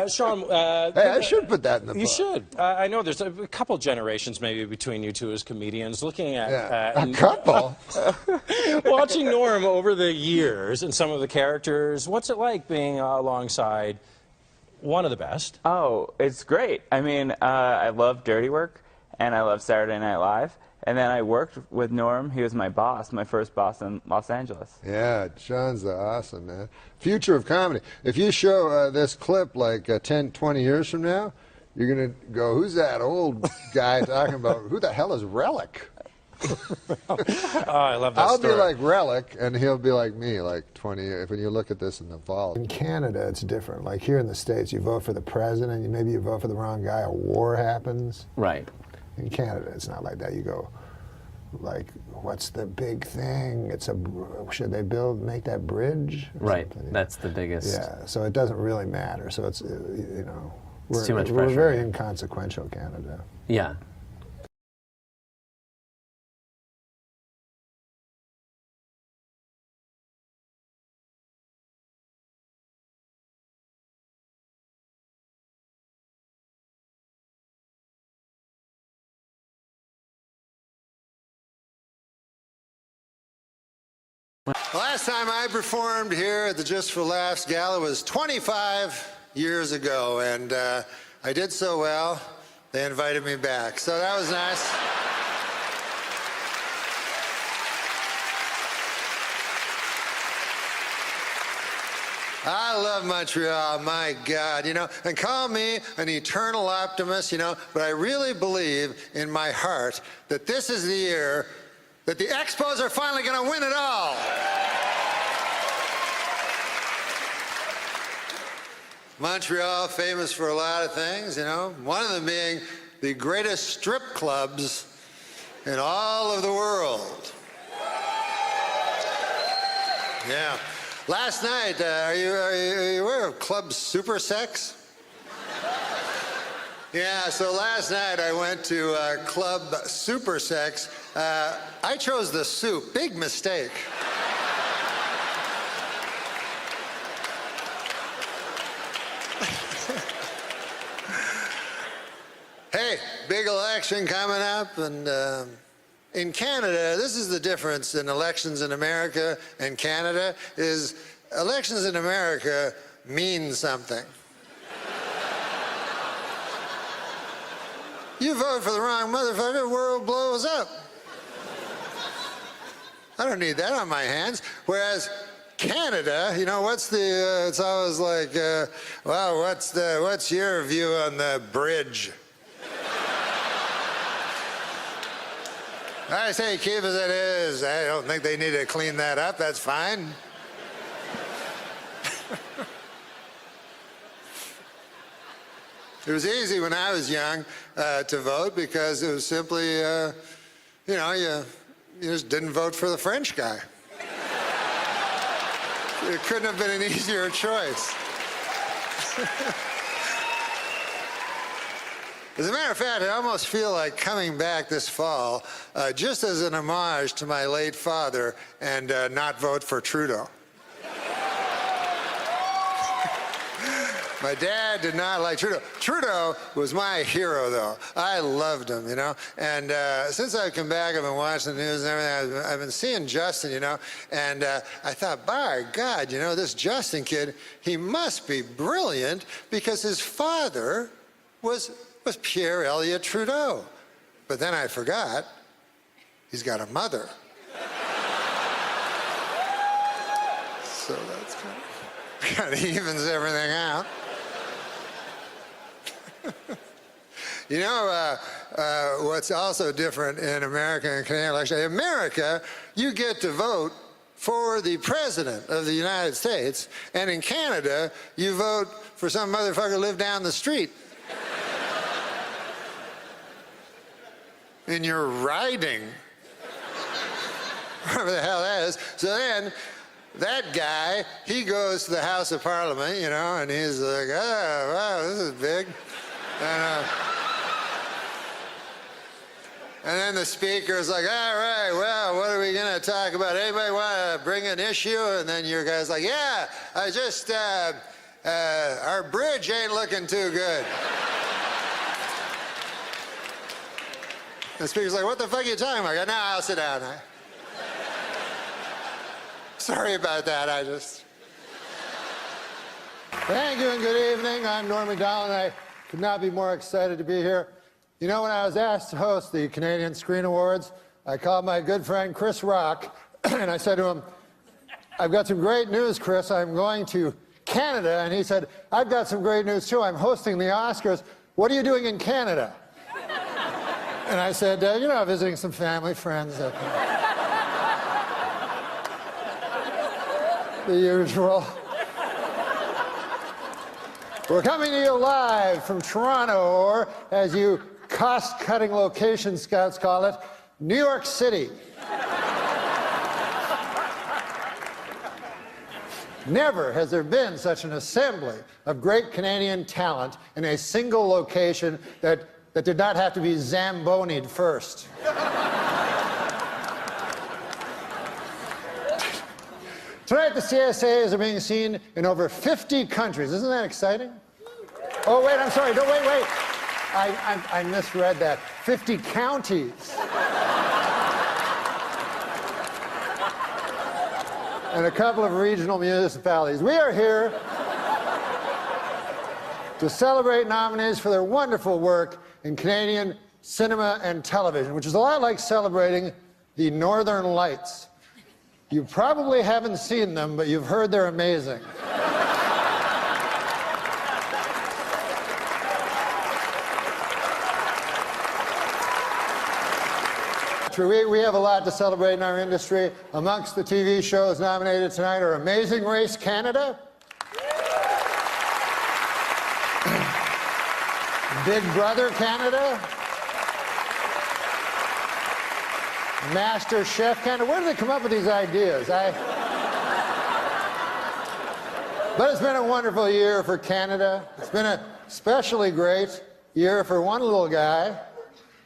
Speaker 2: Sean.
Speaker 21: Hey, I should put that in the book.
Speaker 2: You should. I know there's a couple generations maybe between you two as comedians. Looking at
Speaker 21: a couple.
Speaker 2: Watching Norm over the years and some of the characters, what's it like being alongside one of the best?
Speaker 3: Oh, it's great. I mean, I love Dirty Work, and I love Saturday Night Live. And then I worked with Norm. He was my boss, my first boss in Los Angeles.
Speaker 21: Yeah, Sean's awesome, man. Future of comedy. If you show this clip like 10, 20 years from now, you're going to go, who's that old guy talking about, who the hell is Relic?
Speaker 2: I love that
Speaker 21: I'll
Speaker 2: story.
Speaker 21: be like Relic, and he'll be like me, like 20 years, when you look at this in the fall. In Canada, it's different. Like here in the States, you vote for the president, maybe you vote for the wrong guy, a war happens.
Speaker 3: Right.
Speaker 21: In Canada, it's not like that. You go, like, what's the big thing? Should they make that bridge?
Speaker 6: Right, that's the biggest.
Speaker 21: Yeah, so it doesn't really matter. So it's,
Speaker 6: It's too much
Speaker 21: we're
Speaker 6: pressure.
Speaker 21: very inconsequential, Canada.
Speaker 6: Yeah.
Speaker 21: Last time I performed here at the Just for Laughs Gala was 25 years ago, and I did so well, they invited me back. So that was nice. I love Montreal, my God, and call me an eternal optimist, but I really believe in my heart that this is the year that the Expos are finally going to win it all. Montreal, famous for a lot of things, one of them being the greatest strip clubs in all of the world. Yeah. Last night, are you aware of Club Super Sex? Yeah, so last night I went to Club Super Sex. I chose the soup. Big mistake. Hey, big election coming up, and in Canada, this is the difference in elections in America and Canada, is elections in America mean something. You vote for the wrong motherfucker, the world blows up. I don't need that on my hands. Whereas Canada, it's always like, well, what's your view on the bridge? I say keep as it is. I don't think they need to clean that up. That's fine. It was easy when I was young to vote because it was simply, you just didn't vote for the French guy. It couldn't have been an easier choice. As a matter of fact, I almost feel like coming back this fall just as an homage to my late father and not vote for Trudeau. My dad did not like Trudeau. Trudeau was my hero, though. I loved him, you know. And since I've come back, I've been watching the news and everything. I've been seeing Justin, you know. And I thought, by God, you know, this Justin kid, he must be brilliant because his father was Pierre Elliott Trudeau. But then I forgot, he's got a mother. So that's kind of evens everything out. You know, what's also different in America and Canadian election? In America, you get to vote for the President of the United States, and in Canada, you vote for some motherfucker who lived down the street. In your riding. Whatever the hell that is. So then, that guy, he goes to the House of Parliament, you know, and he's like, oh, wow, this is big. And then the speaker's like, all right, well, what are we going to talk about? Anybody want to bring an issue? And then your guy's like, yeah, I just, our bridge ain't looking too good. The speaker's like, what the fuck are you talking about? I go, no, I'll sit down. Sorry about that, I just... Thank you and good evening. I'm Norm Macdonald, and I could not be more excited to be here. You know, when I was asked to host the Canadian Screen Awards, I called my good friend Chris Rock, and I said to him, I've got some great news, Chris. I'm going to Canada. And he said, I've got some great news, too. I'm hosting the Oscars. What are you doing in Canada? And I said, you know, visiting some family, friends. The usual. We're coming to you live from Toronto, or as you cost-cutting location scouts call it, New York City. Never has there been such an assembly of great Canadian talent in a single location that did not have to be Zamboni'd first. Tonight, the CSAs are being seen in over 50 countries. Isn't that exciting? Oh, wait, I'm sorry. No, wait. I misread that. 50 counties. And a couple of regional municipalities. We are here to celebrate nominees for their wonderful work in Canadian cinema and television, which is a lot like celebrating the Northern Lights. You probably haven't seen them, but you've heard they're amazing. We have a lot to celebrate in our industry. Amongst the TV shows nominated tonight are Amazing Race Canada, Big Brother Canada, Master Chef Canada. Where do they come up with these ideas? But it's been a wonderful year for Canada. It's been a especially great year for one little guy,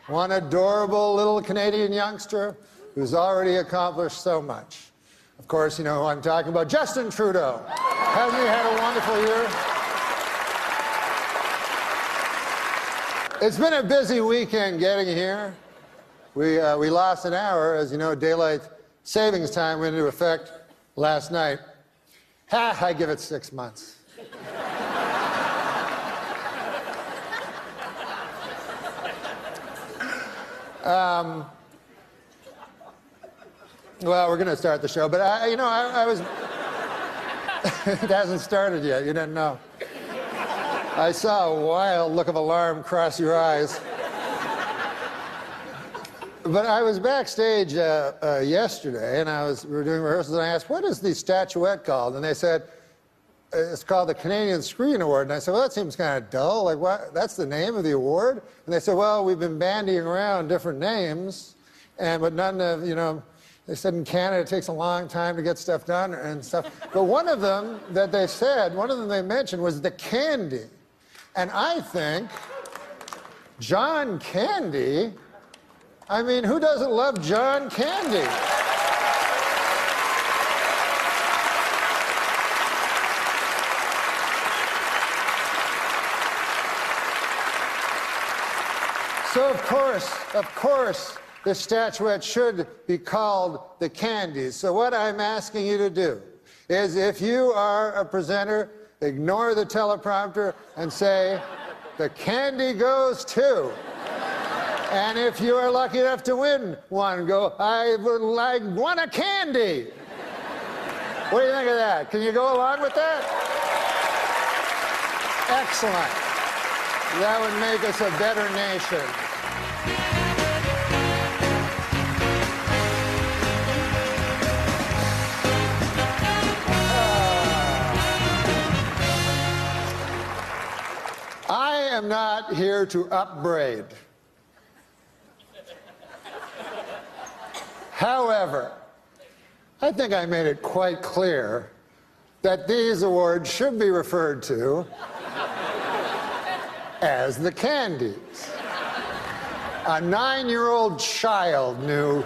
Speaker 21: one adorable little Canadian youngster who's already accomplished so much. Of course, you know who I'm talking about, Justin Trudeau. Hasn't he had a wonderful year? It's been a busy weekend getting here. We lost an hour. As you know, daylight savings time went into effect last night. I give it 6 months. Well, we're going to start the show, but I was... It hasn't started yet. You didn't know. I saw a wild look of alarm cross your eyes. But I was backstage yesterday, and we were doing rehearsals, and I asked, what is the statuette called? And they said, it's called the Canadian Screen Award. And I said, well, that seems kind of dull. Like, what? That's the name of the award? And they said, well, we've been bandying around different names, but none of, they said in Canada it takes a long time to get stuff done and stuff. But one of them that they said, one of them they mentioned was the Candy. And I think
Speaker 4: John Candy? I mean, who doesn't love John Candy? So, of course, the statuette should be called The Candies. So what I'm asking you to do is, if you are a presenter, ignore the teleprompter and say, the candy goes to. And if you are lucky enough to win one, go, I won a candy. What do you think of that? Can you go along with that? Excellent. That would make us a better nation. I am not here to upbraid. However, I think I made it quite clear that these awards should be referred to as the candies. A 9-year-old child knew.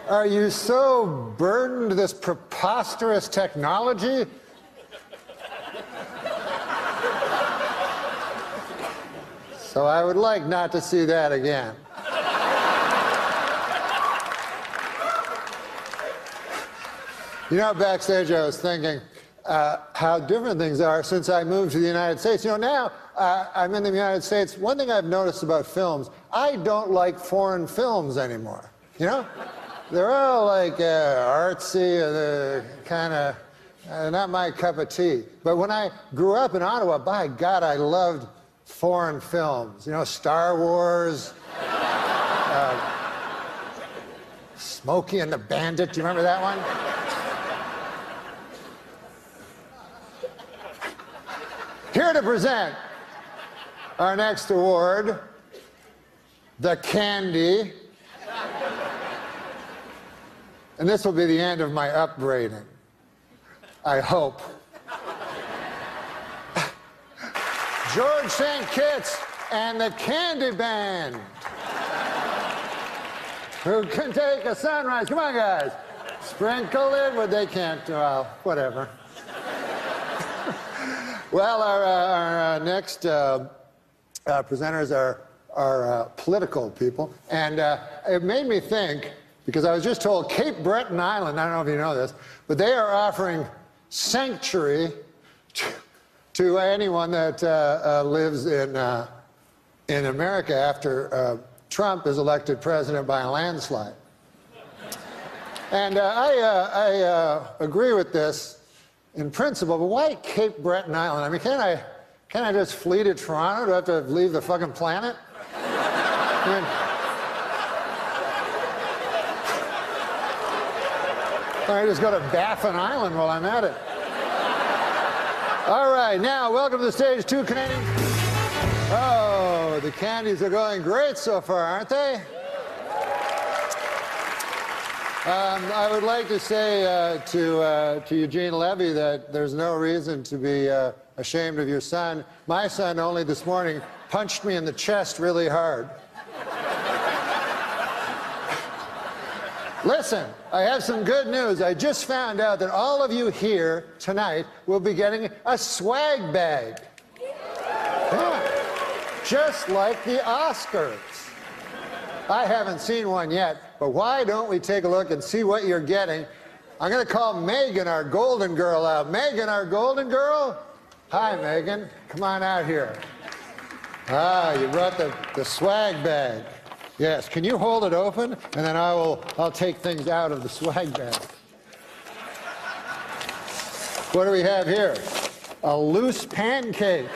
Speaker 4: Are you so burdened with this preposterous technology? So I would like not to see that again. You know, backstage I was thinking how different things are since I moved to the United States. You know, now I'm in the United States. One thing I've noticed about films, I don't like foreign films anymore. You know? They're all like artsy, kind of not my cup of tea. But when I grew up in Ottawa, by God, I loved foreign films. You know, Star Wars, Smokey and the Bandit. Do you remember that one? Here to present our next award, the Candy. And this will be the end of my upbraiding, I hope. George St. Kitts and the Candy Band. Who can take a sunrise? Come on, guys. Sprinkle it, but they can't. Well, whatever. Well, our next presenters are political people. And it made me think, because I was just told Cape Breton Island, I don't know if you know this, but they are offering sanctuary to anyone that lives in America after Trump is elected president by a landslide. And I agree with this in principle, but why Cape Breton Island? I mean, can't I just flee to Toronto? Do I have to leave the fucking planet? I mean, I just go to Baffin Island while I'm at it. All right, now, welcome to the stage, 2 Canadians. Oh, the candies are going great so far, aren't they? I would like to say to Eugene Levy that there's no reason to be ashamed of your son. My son only this morning punched me in the chest really hard. Listen, I have some good news. I just found out that all of you here tonight will be getting a swag bag. Yeah. Just like the Oscars. I haven't seen one yet, but why don't we take a look and see what you're getting? I'm going to call Megan, our golden girl, out. Megan, our golden girl? Hi, Megan. Come on out here. Ah, you brought the swag bag. Yes, can you hold it open? And then I'll take things out of the swag bag. What do we have here? A loose pancake.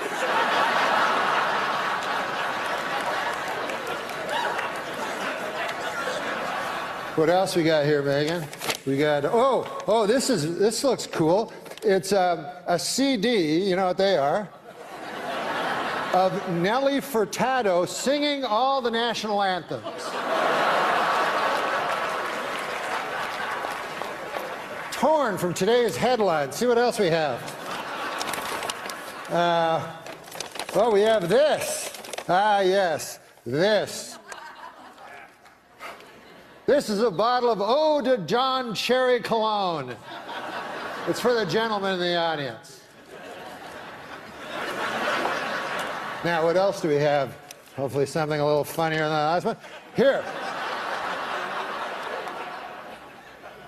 Speaker 4: What else we got here, Megan? We got, oh, this looks cool. It's a CD, you know what they are, of Nelly Furtado singing all the national anthems. Torn from today's headlines. See what else we have. Well, we have this. Ah, yes, this. This is a bottle of Eau de John Cherry Cologne. It's for the gentleman in the audience. Now, what else do we have? Hopefully something a little funnier than the last one. Here.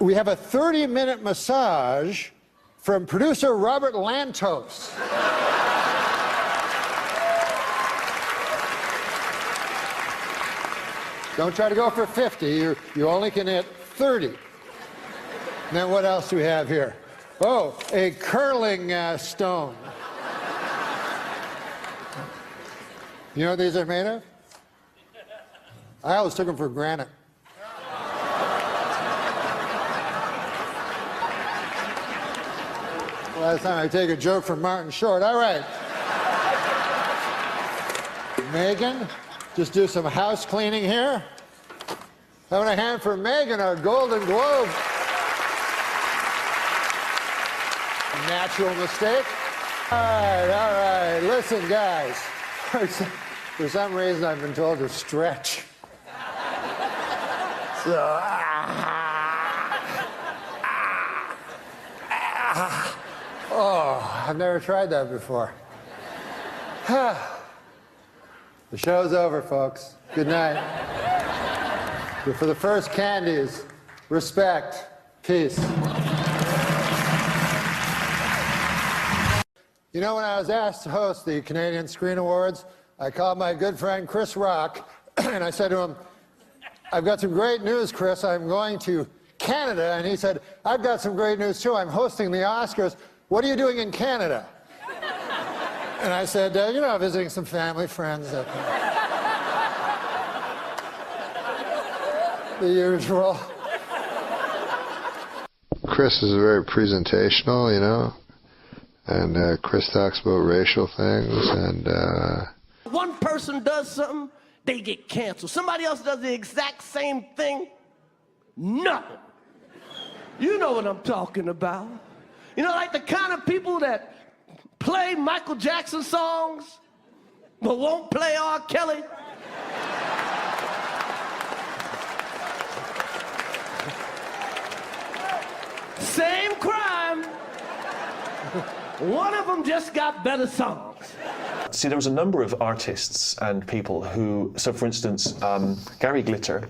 Speaker 4: We have a 30-minute massage from producer Robert Lantos. Don't try to go for 50. You only can hit 30. And then what else do we have here? Oh, a curling stone. You know what these are made of? I always took them for granite. Last time I take a joke from Martin Short. All right. Megan, just do some house cleaning here. Having a hand for Megan, our Golden Globe. Natural mistake. All right. Listen, guys. For some reason, I've been told to stretch. So, oh, I've never tried that before. The show's over, folks. Good night. For the first candies, respect, peace. You know, when I was asked to host the Canadian Screen Awards, I called my good friend Chris Rock, and I said to him, I've got some great news, Chris. I'm going to Canada. And he said, I've got some great news, too. I'm hosting the Oscars. What are you doing in Canada? And I said, you know, visiting some family, friends. The usual.
Speaker 21: Chris is very presentational, you know. And Chris talks about racial things, and
Speaker 7: one person does something, they get canceled. Somebody else does the exact same thing, nothing. You know what I'm talking about. You know, like the kind of people that play Michael Jackson songs, but won't play R. Kelly. Same crime. One of them just got better songs.
Speaker 8: See, there was a number of artists and people who, so for instance, Gary Glitter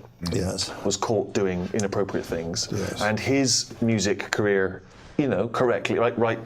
Speaker 8: was caught doing inappropriate things, and his music career, you know,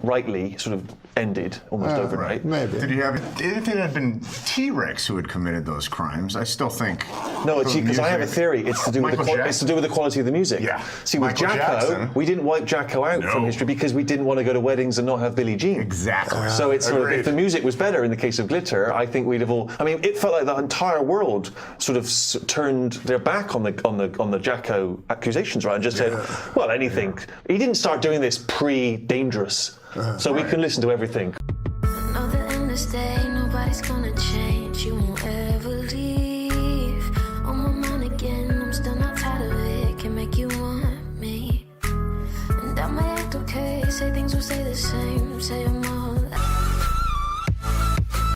Speaker 8: rightly sort of ended almost overnight.
Speaker 9: Right. Maybe. Did he have? If it had been T-Rex who had committed those crimes, I still think.
Speaker 8: No, because I have a theory. It's to do with the quality of the music.
Speaker 9: Yeah.
Speaker 8: See, with Jacko, we didn't wipe Jacko out from history because we didn't want to go to weddings and not have Billie Jean.
Speaker 9: Exactly.
Speaker 8: So it's sort of, if the music was better in the case of Glitter, I think we'd have all. I mean, it felt like the entire world sort of turned their back on the Jacko accusations, right, and just said, well, anything. He didn't start doing this pre-dangerous. So we can listen to everything.
Speaker 5: Another endless day, nobody's gonna change. You won't ever leave. On my mind again, I'm still not tired of it. Can make you want me. And I might act okay, say things will stay the same. Say I'm all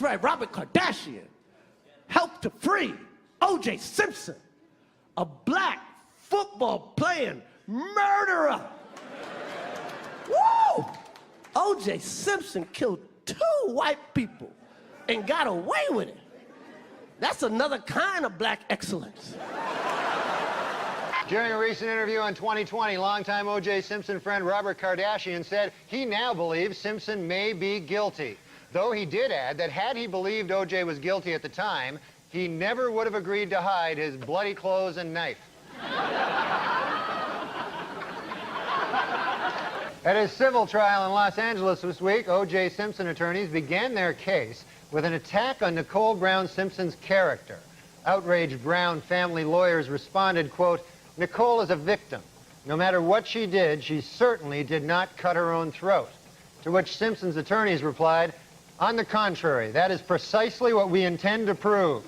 Speaker 7: Right, Robert Kardashian helped to free O.J. Simpson, a black football playing murderer. Woo! O.J. Simpson killed 2 white people and got away with it. That's another kind of black excellence.
Speaker 18: During a recent interview on 2020, longtime O.J. Simpson friend Robert Kardashian said he now believes Simpson may be guilty. Though he did add that had he believed O.J. was guilty at the time, he never would have agreed to hide his bloody clothes and knife. At his civil trial in Los Angeles this week, O.J. Simpson attorneys began their case with an attack on Nicole Brown Simpson's character. Outraged Brown family lawyers responded, quote, Nicole is a victim. No matter what she did, she certainly did not cut her own throat. To which Simpson's attorneys replied, on the contrary, that is precisely what we intend to prove.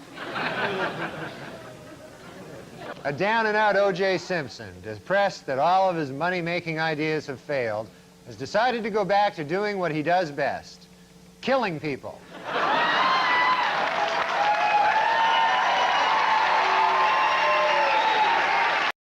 Speaker 18: A down-and-out O.J. Simpson, depressed that all of his money-making ideas have failed, has decided to go back to doing what he does best, killing people.